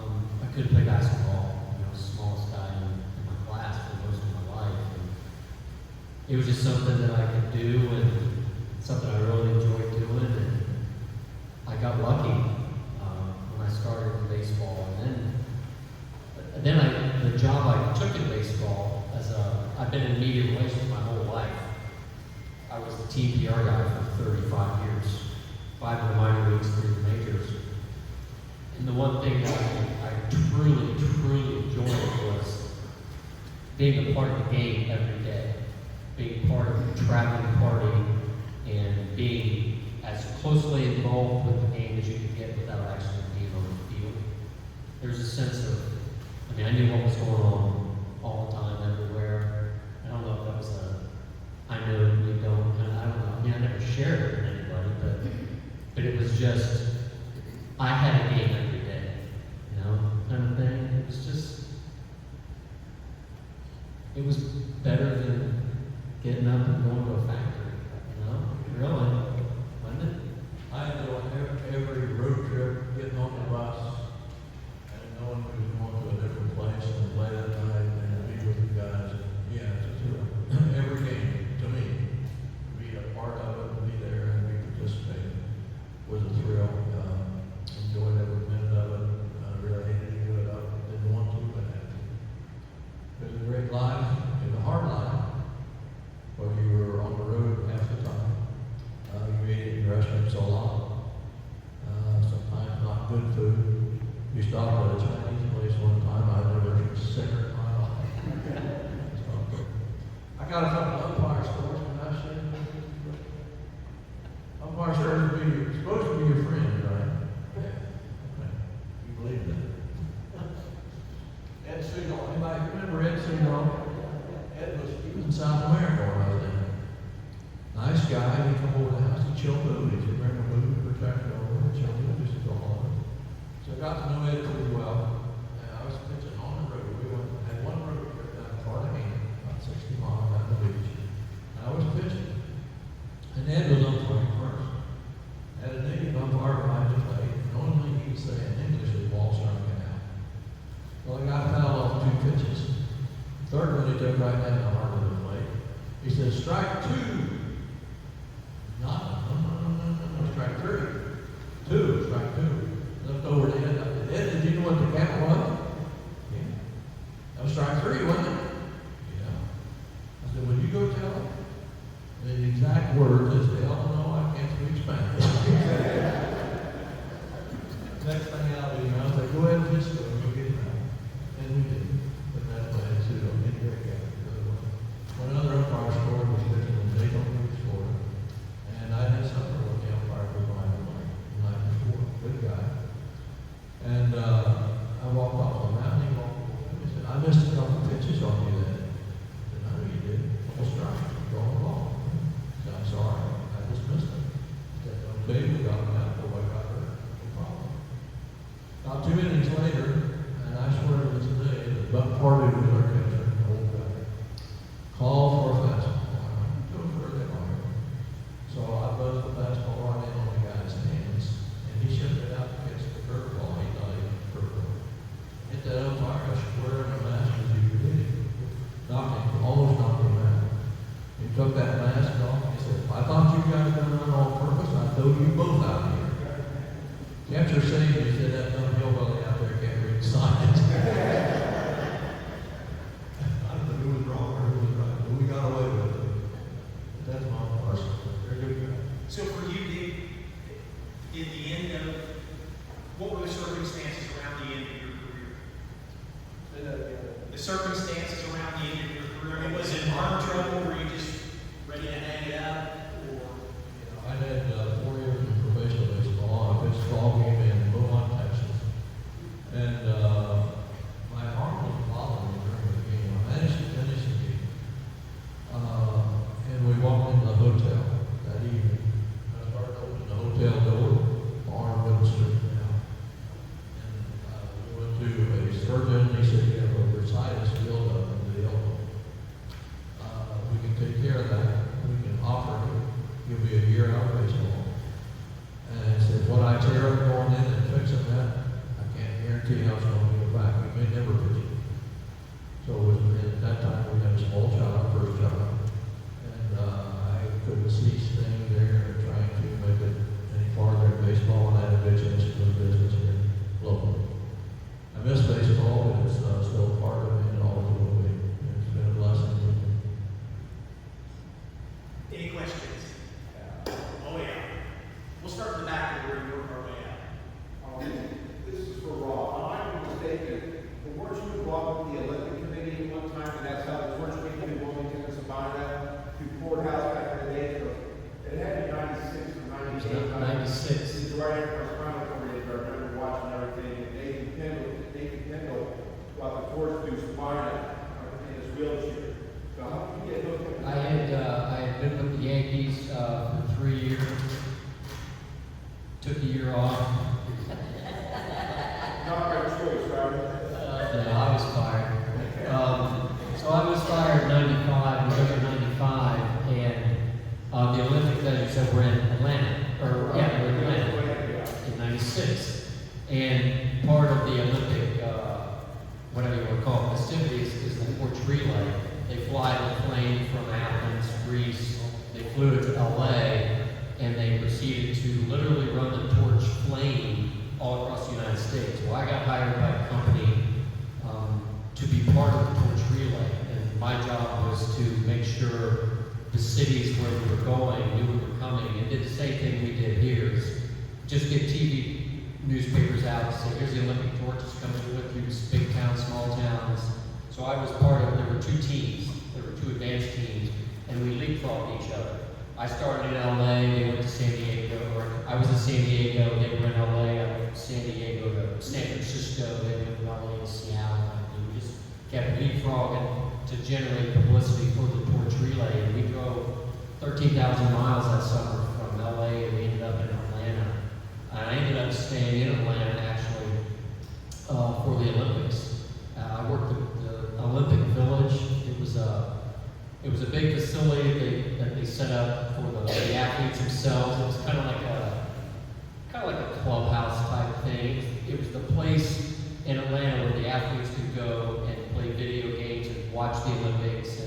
couldn't play basketball, you know, smallest guy in my class for most of my life. And it was just something that I could do and something I really enjoyed doing, and I got lucky when I started in baseball, and then the job I took in baseball I've been in media relations my whole life. I was the team PR guy for 35 years, 5 in the minor leagues, 3 in the majors. And the one thing that I truly enjoyed was being a part of the game every day, being part of the traveling party, and being as closely involved with the game as you could get without actually being on the field. There's a sense of, I knew what was going on all the time, everywhere. I don't know if that was I know you don't, and I don't know. I never shared it with anybody, but it was just, I had a game every day, you know, kind of thing. It was just, it was better than getting up and going to a factory, you know, really, wasn't it? I enjoy every road trip good food. We stopped at a Chinese place one time, I'd never been sicker in my life. So, I got a couple umpire stories, can I share them with you? Umpire stories are supposed to be your friend, right? Yeah. Okay. You believe that? Ed Seagal, anybody remember Ed Seagal? He was in South America when I was there. Nice guy, he come over the house, he chilled movies, he bring a movie projector over and chilled movies to go on. So I got to know Ed pretty well, and I was pitching on the road. We had one road trip down to Cartagena, about 60 miles down the beach. And I was pitching, and Ed was umpiring first. Had a native umpire behind the plate, and the only thing he could say in English was ball striking out. Well, the guy fouled off 2 pitches. Third one he took right down the heart of the plate. He said, strike 2. No, strike 3. 2, strike 2. Looked over to Ed. Ed, did you know what the count was? Yeah. That was strike 3, wasn't it? Yeah. I said, would you go tell him? The exact words is, hell no, I can't speak Spanish. Next thing out of him, I was like, go ahead and pitch to him, go get him out. And we did. But that's why I said, don't get very good. One other umpire story was pitching in Dayton, Florida. And I had supper with the umpire for behind the mic the night before. Good guy. And I walked off the mound, he walked over. He said, I missed a couple pitches on you then. I said, no, you did. Almost strike. Draw the ball. I said, I'm sorry. I just missed it. He said, okay, we got him out before I got hurt. No problem. About 2 innings later, and I swear to this day, the Buck Party was our catcher, the old guy. Call for a fastball. Go for it, so I buzzed the fastball right in on the guy's hands, and he shipped it out to catch the curveball. He thought he was curveball. Hit that umpire square in the mask as he could hit him. Knocked him, almost knocked him out. He took that mask off. He said, I thought you guys done that on purpose. I threw you both out here. Catcher saved me. He said, that dumb hillbilly out there can't read signs. I don't know who was wrong or who was right, but we got away with it. That's my person. Very good guy. So for you, Dick, in the end of, what were the circumstances around the end of your career? Say that again. The circumstances around the end of your career, I mean, was it arm trouble, were you just ready to hang it up, or? I had 4 years in professional baseball. I pitched a ball game in Beaumont, Texas. And my arm was bothering me during the game. I managed to finish the game. And we walked into the hotel that evening. I started opening the hotel door. My arm wouldn't straighten out. And we went to a surgeon. He said, you have a bursitis buildup in the elbow. We can take care of that. We can offer you. You'll be a year out of baseball. And I said, what I tear up going in and fixing that, I can't guarantee how it's going to go back. We may never pitch it. So at that time, we had a small child, first child. And I couldn't see staying there and trying to make it any farther in baseball. And I had a big chance to do business here locally. I miss baseball, but it's still part of me and always will be. It's been a blessing to me. Any questions? Oh, yeah. We'll start in the back and we'll work our way out. This is for Rob. Am I mistaken? Weren't you involved with the Olympic Committee at one time, and that's how the torch meeting in Wilmington and Sabina to courthouse back in the day? So it had to be 96 or 98. 96. This is right after my spinal cord injury. I remember watching everything, and Nathan Kendall got the torch through Sabina in his wheelchair. So how did you get hooked up? I had been with the Yankees for 3 years. Took a year off. Not by choice, right? No, I was fired. So I was fired in 95, November 95, and the Olympics, as you said, were in Atlanta, were in Atlanta in 96. And part of the Olympic, whatever you want to call it, festivities is the torch relay. They fly the plane from Athens, Greece, they flew it to LA, and they proceeded to literally run the torch flame all across the United States. Well, I got hired by a company to be part of the torch relay, and my job was to make sure the cities where we were going knew we were coming, and did the same thing we did here, is just get TV newspapers out the Olympic torches coming through big towns, small towns. So I was part of, there were two teams, there were two advanced teams, and we leapfrogged each other. I started in LA, they went to San Diego, or I was in San Diego, they were in LA, I went from San Diego to San Francisco, they went from LA to Seattle, and we just kept leapfrogging to generate publicity for the torch relay, and we drove 13,000 miles that summer from LA, and we ended up in Atlanta. And I ended up staying in Atlanta, actually, for the Olympics. I worked at the Olympic Village. It was a big facility that they set up for the athletes themselves. It was kind of like a clubhouse type thing. It was the place in Atlanta where the athletes could go and play video games and watch the Olympics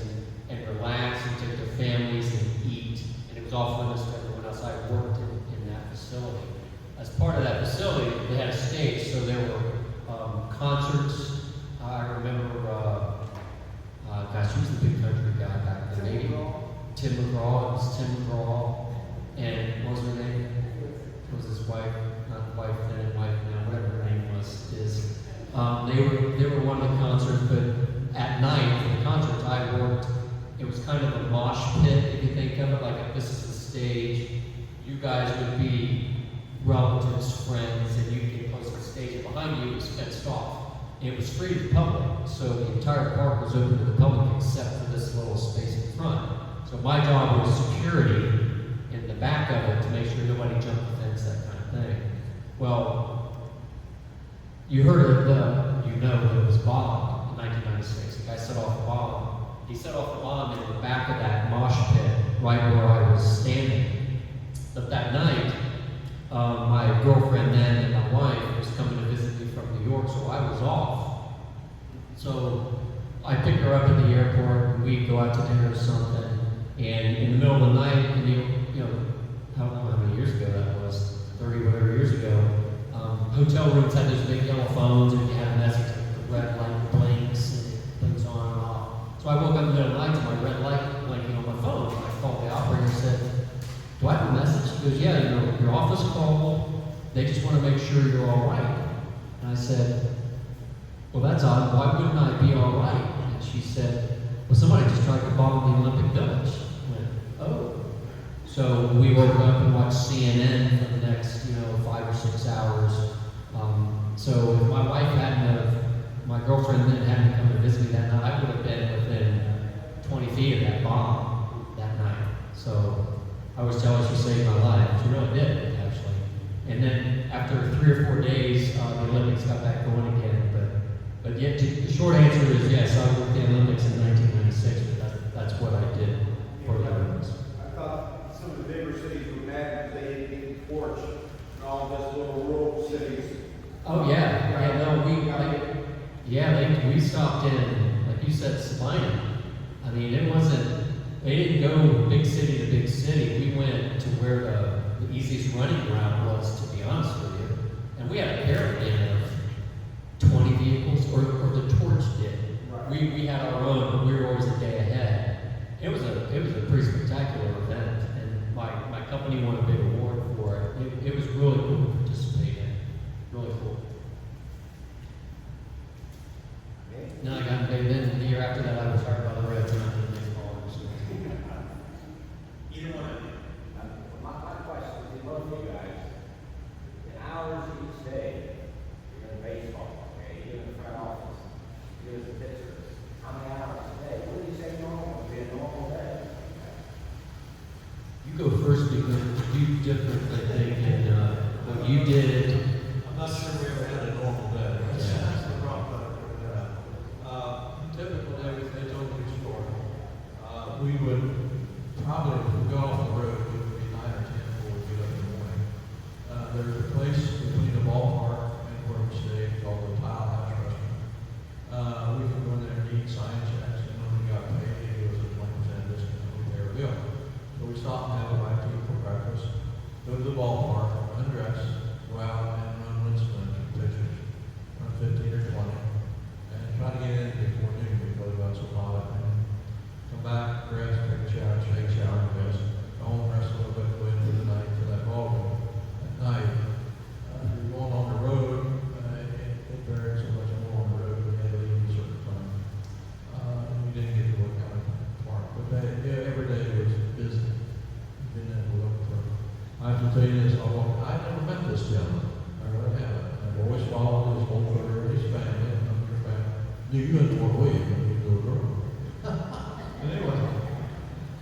and relax and take their families and eat. And it was off limits to everyone else. I worked in that facility. As part of that facility, they had a stage, so there were concerts. I remember, gosh, who's the big country guy back then? Maybe Tim McGraw. It was Tim McGraw. And what was her name? It was his wife, not wife then, wife now, whatever her name was. They were one of the concerts, but at night for the concerts, I worked. It was kind of a mosh pit, if you think of it, like if this is the stage, you guys would be relatives, friends, and you get close to the stage, and behind you it was fenced off. And it was free to the public, so the entire park was open to the public except for this little space in front. So my job was security in the back of it to make sure nobody jumped the fence, that kind of thing. Well, you heard of you know that it was bombed in 1996. The guy set off a bomb. He set off a bomb in the back of that mosh pit, right where I was standing. But that night, my girlfriend then and my wife was coming to visit me from New York, so I was off. So I picked her up at the airport, and we'd go out to dinner or something. And in the middle of the night, and you know, I don't know how many years ago that was, 30 whatever years ago, hotel rooms had those big yellow phones, and you had a message with the red light blinks, and it blinks on and off. So I woke up in the middle of the night to my red light blinking on my phone. And I called the operator and said, "Do I have a message?" She goes, "Yeah, your office called. They just want to make sure you're all right." And I said, "Well, that's odd. Why wouldn't I be all right?" And she said, "Well, somebody just tried to bomb the Olympic Village." I went, "Oh." So we woke up and watched CNN for the next, 5 or 6 hours. So if my wife my girlfriend then hadn't come to visit me that night, I would have been within 20 feet of that bomb that night. So I was telling her she saved my life. She really did, actually. And then after 3 or 4 days, the Olympics got back going again. But yet, the short answer is yes, I worked the Olympics in 1996, but that's what I did for the Olympics. I thought some of the bigger cities were mad because they didn't get the torch, and all those little rural cities. Oh yeah, we stopped in, like you said, Sabina. I mean, they didn't go big city to big city. We went to where the easiest running route was, to be honest with you. And we had a caravan of 20 vehicles, or the torch did. Right. We had our own, but we were always a day ahead. It was a pretty spectacular event, and my company won a big award for it. It was really cool to participate in. Really cool. Then I got paid. Then the year after that, I was hired by the Reds, and I did baseball. Either one of you. My question is, both of you guys, in hours each day, you're in baseball, okay? You're in the front office, you're the pitchers. How many hours a day? What do you say normal would be a normal day? You go first because you different, I think, and what you did. I'm not sure we ever had a normal day. That's the problem. Typical day, they told me before. We would probably, if we go off the road, it would be 9 or 10 before we get up in the morning. There's a place between the ballpark and where we stay called the Tile House Restaurant. We can go in there and eat, sign checks, and when we got paid, it was a 20% discount on their bill. So we stopped and have a bite to eat for breakfast, go to the ballpark, undress, go out and run Winston and pitchers, run 15 or 20, and try to get in before noon because it got so hot. And come back, rest, take a shower, shake, shower, and go. followed his whole career, his family, and I'm your family. You went to Fort William when you were a little girl.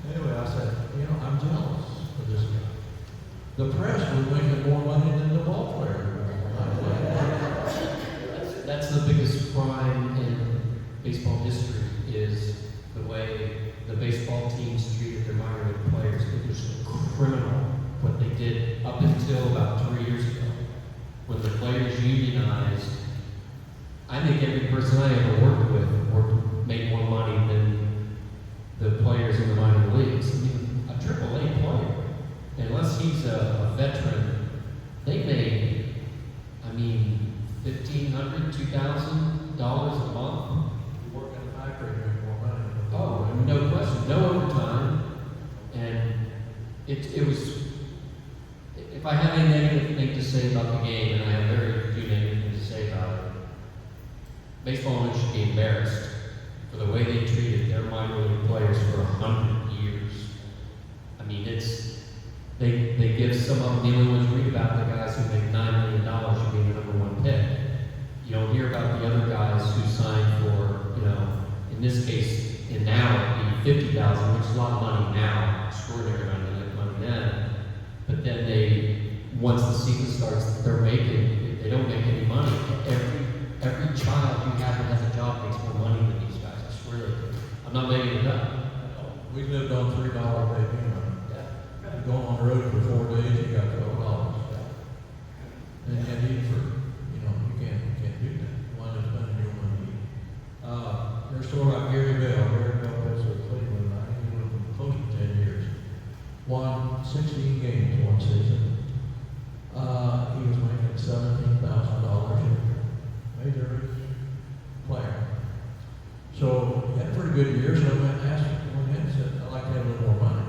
Anyway, I said, I'm jealous of this guy. The press was making more money than the ball player. That's the biggest crime in baseball history, is the way the baseball teams treated their minor league players. It was criminal what they did up until about 3 years ago, when the players unionized. I think every person I ever worked with made more money than the players in the minor leagues. I mean, a AAA player, unless he's a veteran, they made, $1,500, $2,000 a month. You work in a factory, you make more money. Oh, no question, no overtime, and it was. If I have any negative thing to say about the game, and I have very few negative things to say about it, baseball owners should be embarrassed for the way they treated their minor league players for 100 years. I mean, they give some of them, the only ones read about the guys who make $9 million for being the #1 pick. You don't hear about the other guys who signed for, in this case, and now it'd be $50,000, which is a lot of money now, extraordinary amount of money then. But then once the season starts, they don't make any money. Every child you have that has a job makes more money than these guys. I swear they do. I'm not making it up. We lived on $3 a day money. You go on the road for 4 days, you got $12. And you eat for, you can't do that. Why not spend your money? There's a story about Gary Bell. Gary Bell plays with Cleveland. He was close to 10 years. Won 16 games one season. He was making $17,000 a year. Major league player. So he had a pretty good year, so I went and asked him and said, I'd like to have a little more money.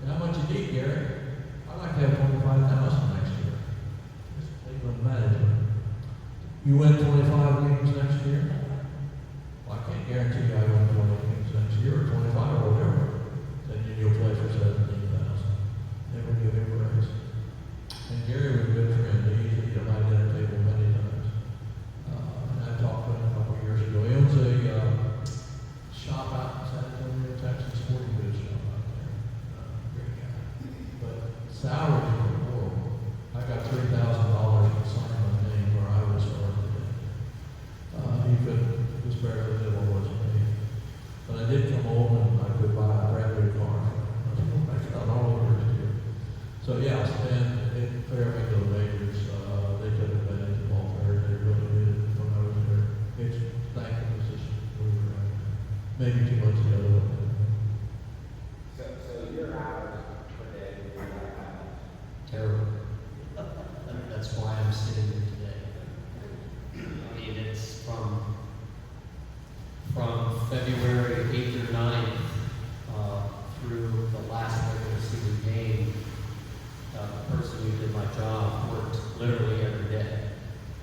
And how much you need, Gary? I'd like to have $25,000 next year. This is Cleveland management. You win 25 games next year? Well, I can't guarantee you I win 20 games next year or 25 or whatever. Then you'll play for $17,000. Never give him a raise. And Gary was a good friend. He used to eat at my dinner table many times. And I talked to him a couple of years ago. He owns a shop out in San Antonio, Texas, sporting goods shop out there. Great guy. But salaries were horrible. I got $3,000 to sign my name where I was started. He could just barely live on what's paid. But I did come home and I could buy a brand new car. I got all over it here. So yes, and fair to the majors, they took advantage of all players. They really did when I was there. It's thank the position we were in. Maybe too much the other one. So your hours per day would be like how much? Terrible. That's why I'm sitting here today. I mean, it's from February 8th or 9th through the last regular season game. The person who did my job worked literally every day.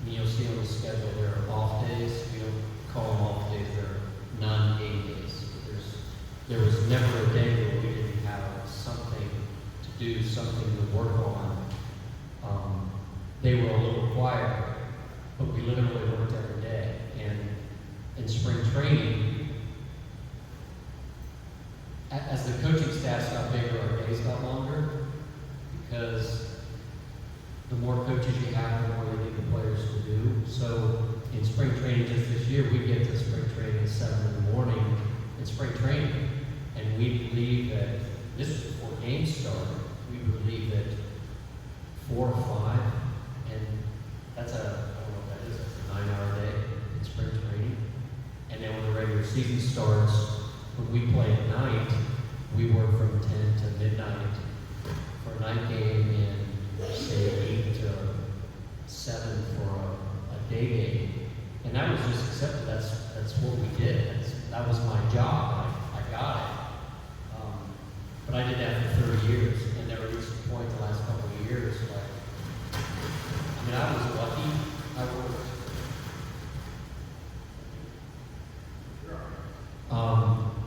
And you'll see on the schedule there are off days. We don't call them off days, they're non-game days. There was never a day where we didn't have something to do, something to work on. They were a little quieter, but we literally worked every day. And in spring training, as the coaching staffs got bigger, our days got longer, because the more coaches you have, the more you need the players to do. So in spring training just this year, we get to spring training at 7 in the morning in spring training. And we believe that, this was before games started, we believe that 4 or 5, and that's I don't know what that is, that's a 9-hour day in spring training. And then when the regular season starts, when we play at night, we work from 10 to midnight for a night game and say 8 to 7 for a day game. And that was just accepted. That's what we did. That was my job. I got it. But I did that for 30 years, and never reached the point the last couple of years. I was lucky. I worked.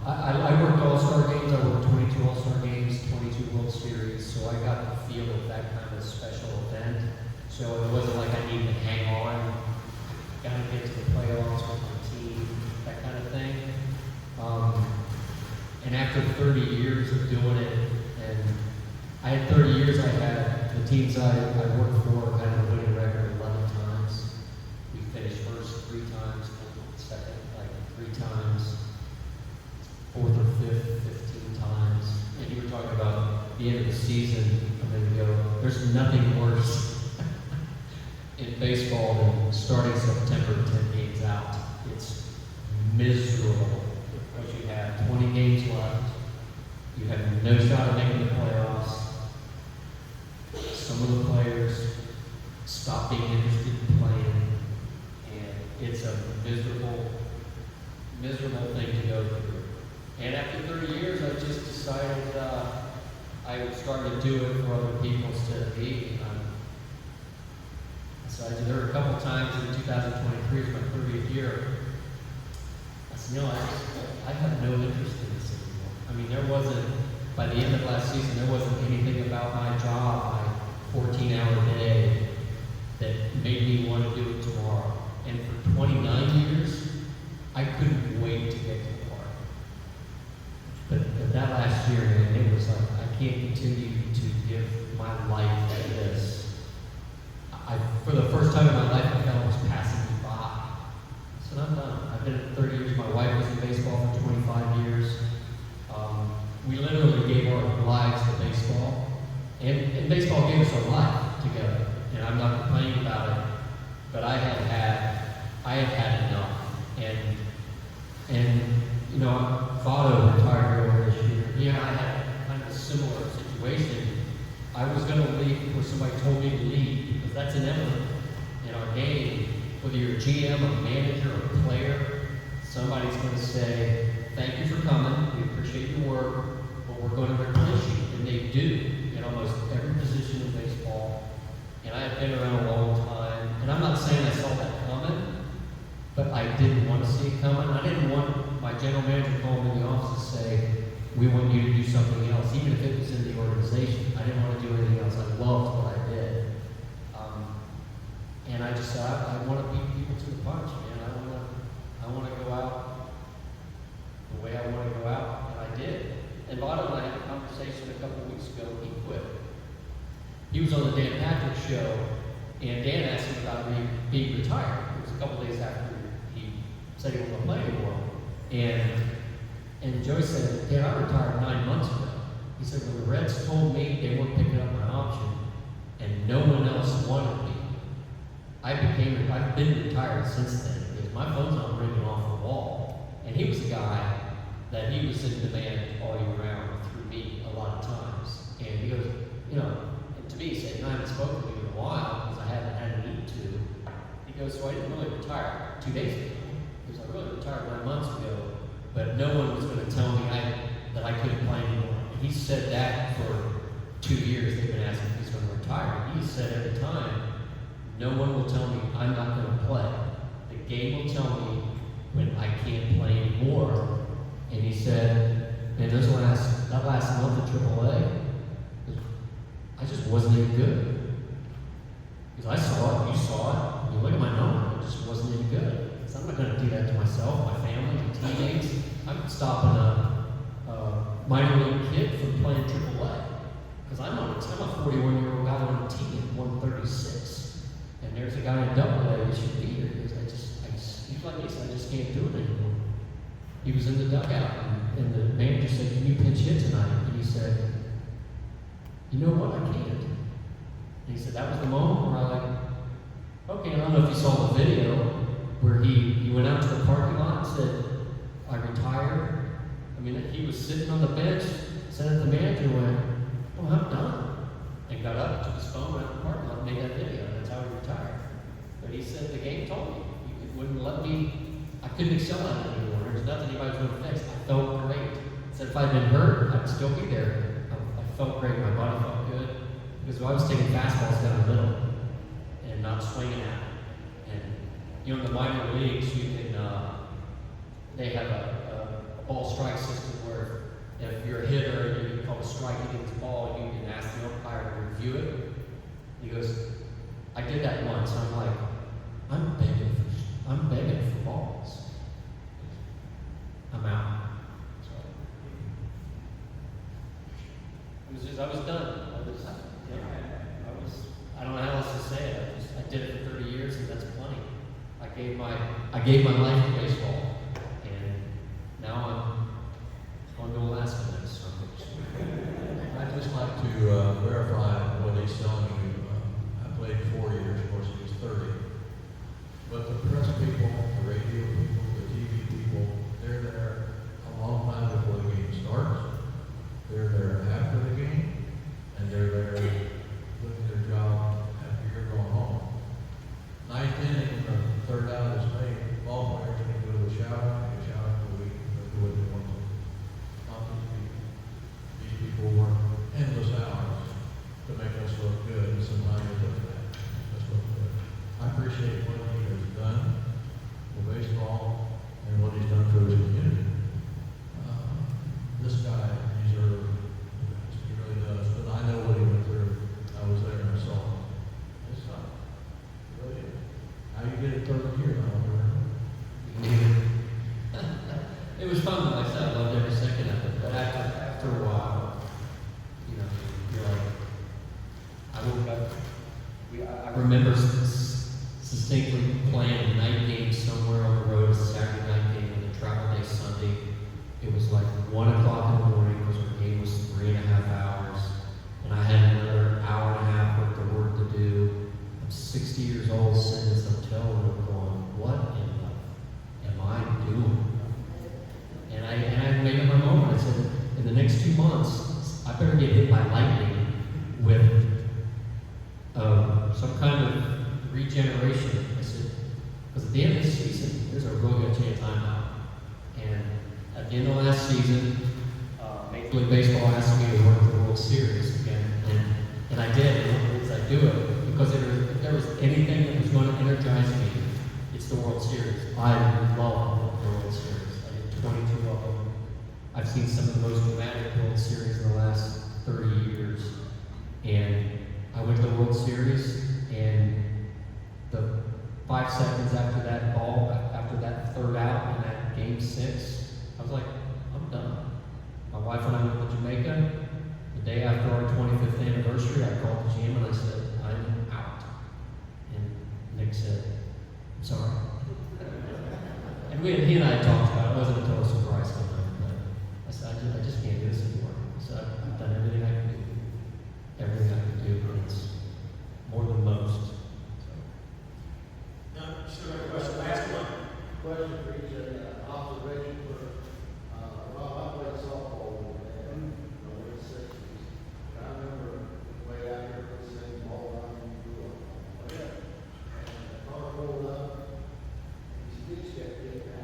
I worked All-Star games. I worked 22 All-Star games, 22 World Series. So I got the feel of that kind of special event. So it wasn't like I needed to hang on gotta get to the playoffs with my team, that kind of thing. And after 30 years of doing it, and I had 30 years, I had the teams I worked for had a winning record 11 times. We finished first 3 times, second like 3 times, fourth or fifth 15 times. And you were talking about the end of the season a minute ago. There's nothing worse in baseball than starting September 10 games out. It's miserable because you have 20 games left. You have no shot at making the playoffs. Some of the players stop being interested in playing, and it's a miserable, miserable thing to go through. And after 30 years, I just decided I would start to do it for other people instead of me. So there were a couple times in 2023, is my 30th year. I said, I have no interest in this anymore. I mean, there wasn't, by the end of last season, there wasn't anything about my job, my 14-hour day, that made me want to do it tomorrow. And for 29 years, I couldn't wait to get to the park. But that last year, man, it was like, I can't continue to give my life like this. For the first time in my life, I felt it was passing me by. I said, I'm done. I've been at 30 years. My wife was in baseball for 25 years. We literally gave our lives to baseball. And baseball gave us our life together. And I'm not complaining about it. But I had had enough. And you know, Votto retired earlier this year. Yeah, I had kind of a similar situation. I was going to leave before somebody told me to leave, because that's inevitable in our game. Whether you're a GM, a manager, or a player, somebody's going to say, thank you for coming, we appreciate your work, but we're going to replace you. And they do in almost every position in baseball. And I have been around a long time, and I'm not saying I saw that coming, but I didn't want to see it coming. I didn't want my general manager call me in the office and say, we want you to do something else, even if it was in the organization. I didn't want to do anything else. I loved what I did. And I just said, I want to beat people to the punch, man. I want to go out the way I want to go out, and I did. And Votto and I had a conversation a couple of weeks ago. He quit. He was on the Dan Patrick show, and Dan asked him about being retired. It was a couple days after he said he wasn't going to play anymore. And Joey said, Dan, I retired 9 months ago. He said, when the Reds told me they weren't picking up my option, and no one else wanted me, I've been retired since then, because my phone's not ringing off the wall. And he was a guy that he was in demand all year round through me a lot of times. And he goes, and to me, he said, I haven't spoken to you in a while, because I haven't had a need to. He goes, so I didn't really retire 2 days ago. He goes, I really retired 9 months ago, but no one was going to tell me that I couldn't play anymore. And he said that for 2 years. They've been asking if he's going to retire. He said every time, no one will tell me I'm not going to play. The game will tell me when I can't play anymore. And he said, man, that last month at AAA, I just wasn't any good. Because I saw it, you saw it. I mean, look at my number. It just wasn't any good. So I'm not going to do that to myself, my family, my teammates. I'm stopping a minor league kid from playing AAA. Because I'm a 41-year-old guy on a team at 136. And there's a guy in AA who should be here. He's like me, so I just can't do it anymore. He was in the dugout, and the manager said, can you pinch hit tonight? And he said, you know what, I can't. And he said, that was the moment where I okay, I don't know if you saw the video, where he went out to the parking lot and said, I retired. I mean, he was sitting on the bench, sat at the manager and went, oh, I'm done. And got up, took his phone, went out to the parking lot, and made that video. That's how he retired. But he said, the game told me. It wouldn't let me, I couldn't excel at it anymore. There's nothing anybody's going to fix. I felt great. He said if I'd been hurt, I'd still be there. I felt great, my body felt good. Because I was taking fastballs down the middle and not swinging at them. And, in the minor leagues, you can, they have a ball strike system where if you're a hitter and you call a strike against the ball, you can ask the umpire to review it. He goes, I did that once. I'm like, I'm begging I'm begging for balls. I'm out. So, I was done. I don't know how else to say it. I did it for 30 years, and that's plenty. I gave my life to baseball, and now I'm going to Alaska next summer. I'd just like to verify what he's telling you. I played 4 years, of course, he was 30. But the press people, the radio people, the TV people, they're there a long time before the game starts. They're there after the game, and they're there doing their job after you're going home. Ninth inning, the third out is made, ball players can go to the shower, take a shower for the week, or do what they want to. Not these people. These people work endless hours to make us look good, and sometimes it does that. Let's look good. I appreciate what he has done for baseball and what he's done for his community. This guy deserves it. He really does. But I know what he went through. I was there and I saw him. It's tough. It really is. How you get it 30 years, I don't know. It was fun, like I said, I loved every second of it. But after a while, you know, you're like, I woke up. I remember distinctly playing a night game somewhere on the road, a Saturday night game, and a travel day Sunday. It was like 1 o'clock in the morning because our game was 3.5 hours, and I had another hour and a half worth of work to do. I'm 60 years old, sitting in this hotel room going, what am I doing? And I made up my moment. I said, in the next 2 months, I better get hit by lightning with some kind of regeneration. I said, because at the end of this season, there's a real good chance I'm out. And at the end of last season, Major League Baseball asked me to work the World Series again, and I did. And I do it because if there was anything that was going to energize me, it's the World Series. I love the World Series. I did 22 of them. I've seen some of the most dramatic World Series in the last 30 years, and I went to the World Series, and the 5 seconds after that ball, after that third out in that game 6, I was like, I'm done. My wife and I went to Jamaica. The day after our 25th anniversary, I called the GM and I said, I'm out. And Nick said, I'm sorry. And he and I had talked about it. It wasn't a total surprise to him, but I said, I just can't do this anymore. So I've done everything I can do. Everything I can do, and it's more than most. No, still got a question. Last one. Question for each observation for Rob. I played softball in the late 60s. I remember way out here for the same ball around when you grew up. And the car rolled up, and his speech kept getting out.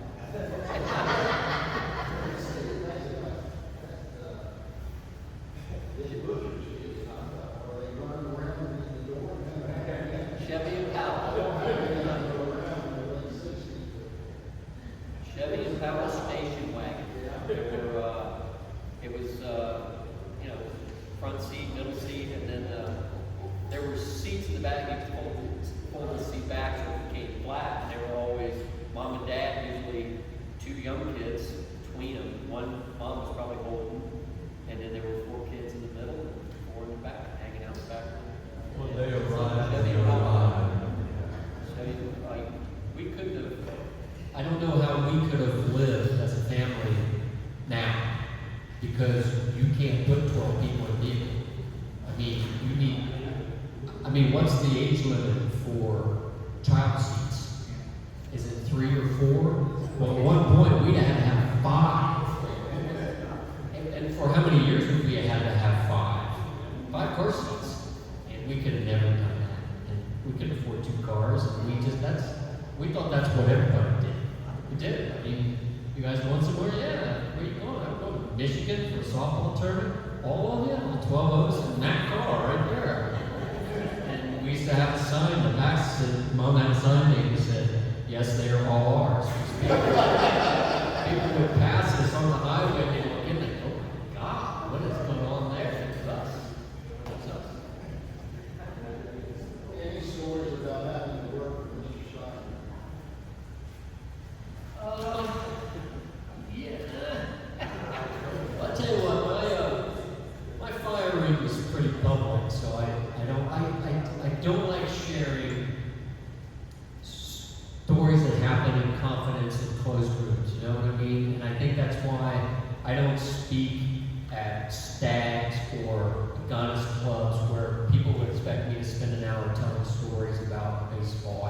This butcher's kids, are they running around in the door? Chevy and Powell. Chevy and Powell station wagon. It was, front seat, middle seat, and then there were seats in the back. You could pull the seat back so it became flat. And they were always mom and dad, usually 2 young kids between them. One mom was probably holding, and then there were 4 kids in the middle and 4 in the back, hanging out in the back. When they arrived, Chevy they and Powell. arrived. We couldn't have, I don't know how we could have lived as a family now, because you can't put 12 people in a vehicle. I mean, what's the age limit for child seats? Is it 3 or 4? Well, at one point, we'd had to have 5. And for how many years would we have had to have 5 car seats? And we could have never done that. And we could afford 2 cars, and we thought that's what everybody did. We did. I mean, you guys going somewhere? Yeah. Where you going? I'm going to Michigan for a softball tournament. All of you, all 12 of us in that car right there. And we used to have a sign in the back that said, Mom had a sign made that said, yes, they are all ours. People would pass us on the highway and they would look in and go, oh my God, what is going on there? It's us. It's us. Any stories about having to work for Mr. Steiner? of confidence in closed rooms, you know what I mean? And I think that's why I don't speak at stags or Agonis clubs where people would expect me to spend an hour telling stories about baseball.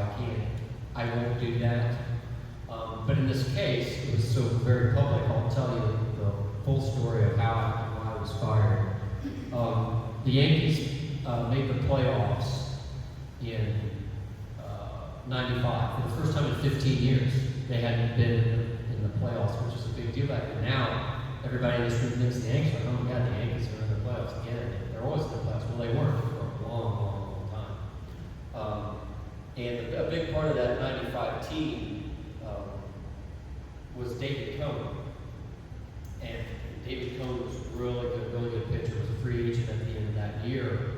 I won't do that. But in this case, it was so very public, I'll tell you the full story of how and why I was fired. The Yankees made the playoffs in 95. For the first time in 15 years, they hadn't been in the playoffs, which is a big deal back then. Now, everybody in this room thinks the Yankees are, oh my God, the Yankees are in the playoffs again. They're always in the playoffs. Well, they weren't for a long, long, long time. And a big part of that 95 team was David Cohn. And David Cohn was a really good pitcher, was a free agent at the end of that year.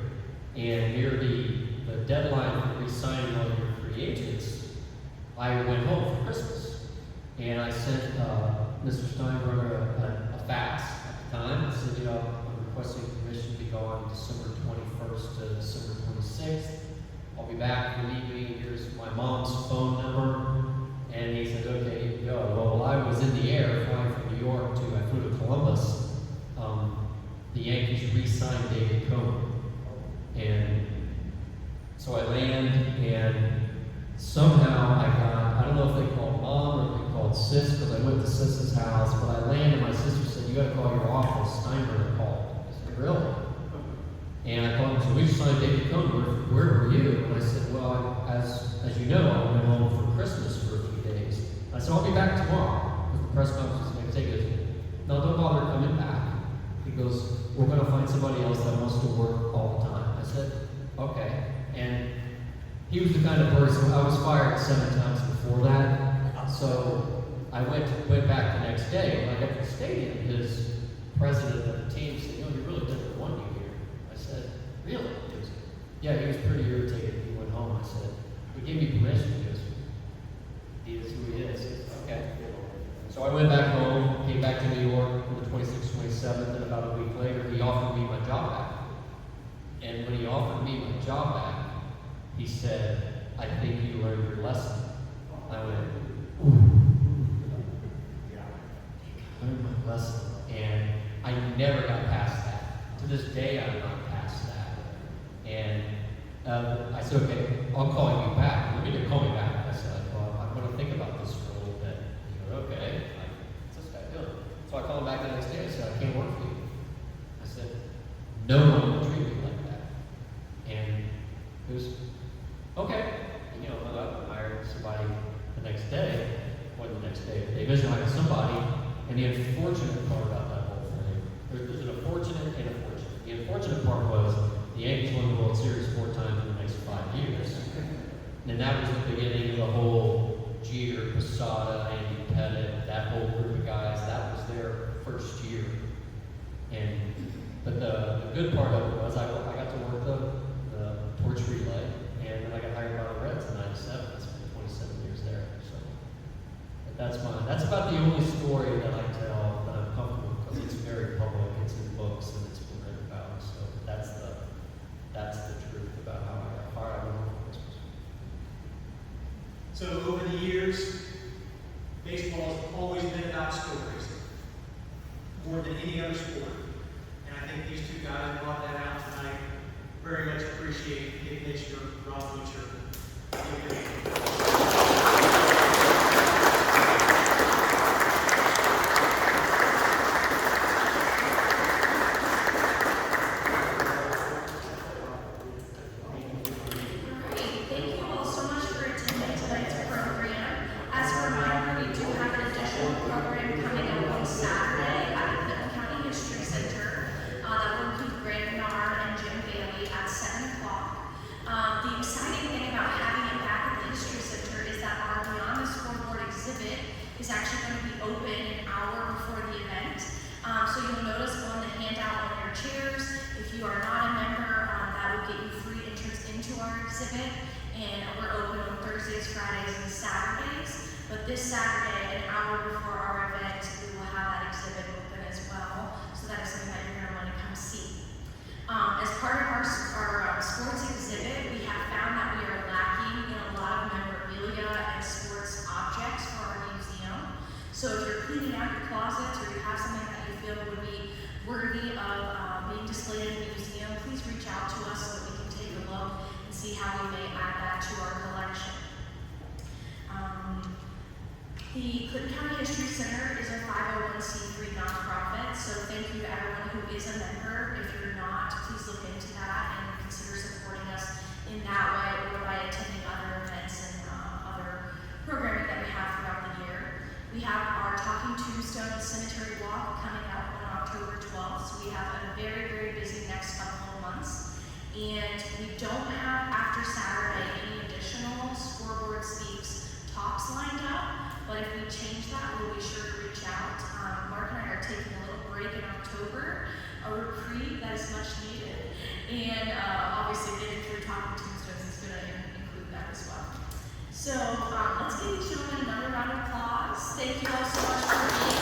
And near the deadline for re-signing all your free agents, I went home for Christmas. And I sent Mr. Steinberger a fax at the time. I said, I'm requesting permission to go on December 21st to December 26th. I'll be back if you need me. Here's my mom's phone number. And he said, okay, you can go. Well, while I was in the air flying from New York I flew to Columbus, the Yankees re-signed David Cohn. And so I land, and somehow I don't know if they called mom or if they called sis, because I went to sis's house, but I landed and my sister said, you gotta call your office, Steinberger called. I said, really? And I called him and said, we just signed David Cohn, where were you? And I said, well, as you know, I went home for Christmas for a few days. I said, I'll be back tomorrow, because the press conference is going to take it. No, don't bother coming back. He goes, we're going to find somebody else that wants to work all the time. I said, okay. And he was the kind of person, I was fired 7 times before that. So I went back the next day. When I got to the stadium, his president of the team said, you really didn't want you here. I said, really? He goes, yeah, he was pretty irritated. He went home. I said, he gave me permission. He goes, he is who he is. He goes, okay. So I went back home, came back to New York on the 26th, 27th, and about a week later, he offered me my job back. And when he offered me my job back, he said, I think you learned your lesson. I went, ooh. I learned my lesson. And I never got past that. To this day, I'm not past that. And I said, okay, I'll call you back. Let me just call me back. I said, well, I'm going to think about this for a little bit. He goes, okay. What's this guy doing? So I called him back the next day. I said, I can't work for you. I said, no one will treat me like that. And he was, okay. And, hung up and hired somebody the next day. Wasn't the next day, but they eventually hired somebody. And the unfortunate part about that whole thing, there's an unfortunate and a fortunate. The unfortunate part was the Yankees won the World Series 4 times in the next 5 years. And that was the beginning of the whole Jeter, Posada, Andy Pettit, that whole group of guys. That was their first year. But the good part of it was I got to work the torch relay, and then I got hired by the Reds in '97. I spent 27 years there. So but that's about the only story that I tell that I'm comfortable with, because it's very public, it's in books, and it's been written about. So that's the truth about how I got fired. I went home for Christmas. So over the years, baseball has always been about stories, more than any other sport. And I think these 2 guys brought that out tonight. Very much appreciate Nick Mitchell, Rob Mitchell. The exciting thing about having it back at the History Center is that our Beyond the Scoreboard exhibit is actually going to be open an hour before the event. So you'll notice on the handout on your chairs, if you are not a member, that will get you free entrance into our exhibit. And we're open on Thursdays, Fridays, and Saturdays. But this Saturday, an hour before our event, we will have that exhibit open as well. So that is something that you're going to want to come see. As part of our sports exhibit, we have found that we are lacking in a lot of memorabilia and sports objects for cleaning out your closets or you have something that you feel would be worthy of being displayed in the museum, please reach out to us so that we can take a look and see how we may add that to our collection. The Clinton County History Center is a 501c3 nonprofit, so thank you to everyone who is a member. If you're not, please look into that and consider supporting us in that way or by attending other events and other programming that we have throughout the year. We have our Talking Tombstone Cemetery Walk coming up on October 12th, so we have a very, very busy next couple of months. And we don't have, after Saturday, any additional Scoreboard Speaks talks lined up, but if we change that, we'll be sure to reach out. Mark and I are taking a little break in October, a reprieve that is much needed, and obviously getting through Talking Tombstones is going to include that as well. So let's give each gentleman another round of applause. Thank you all so much for being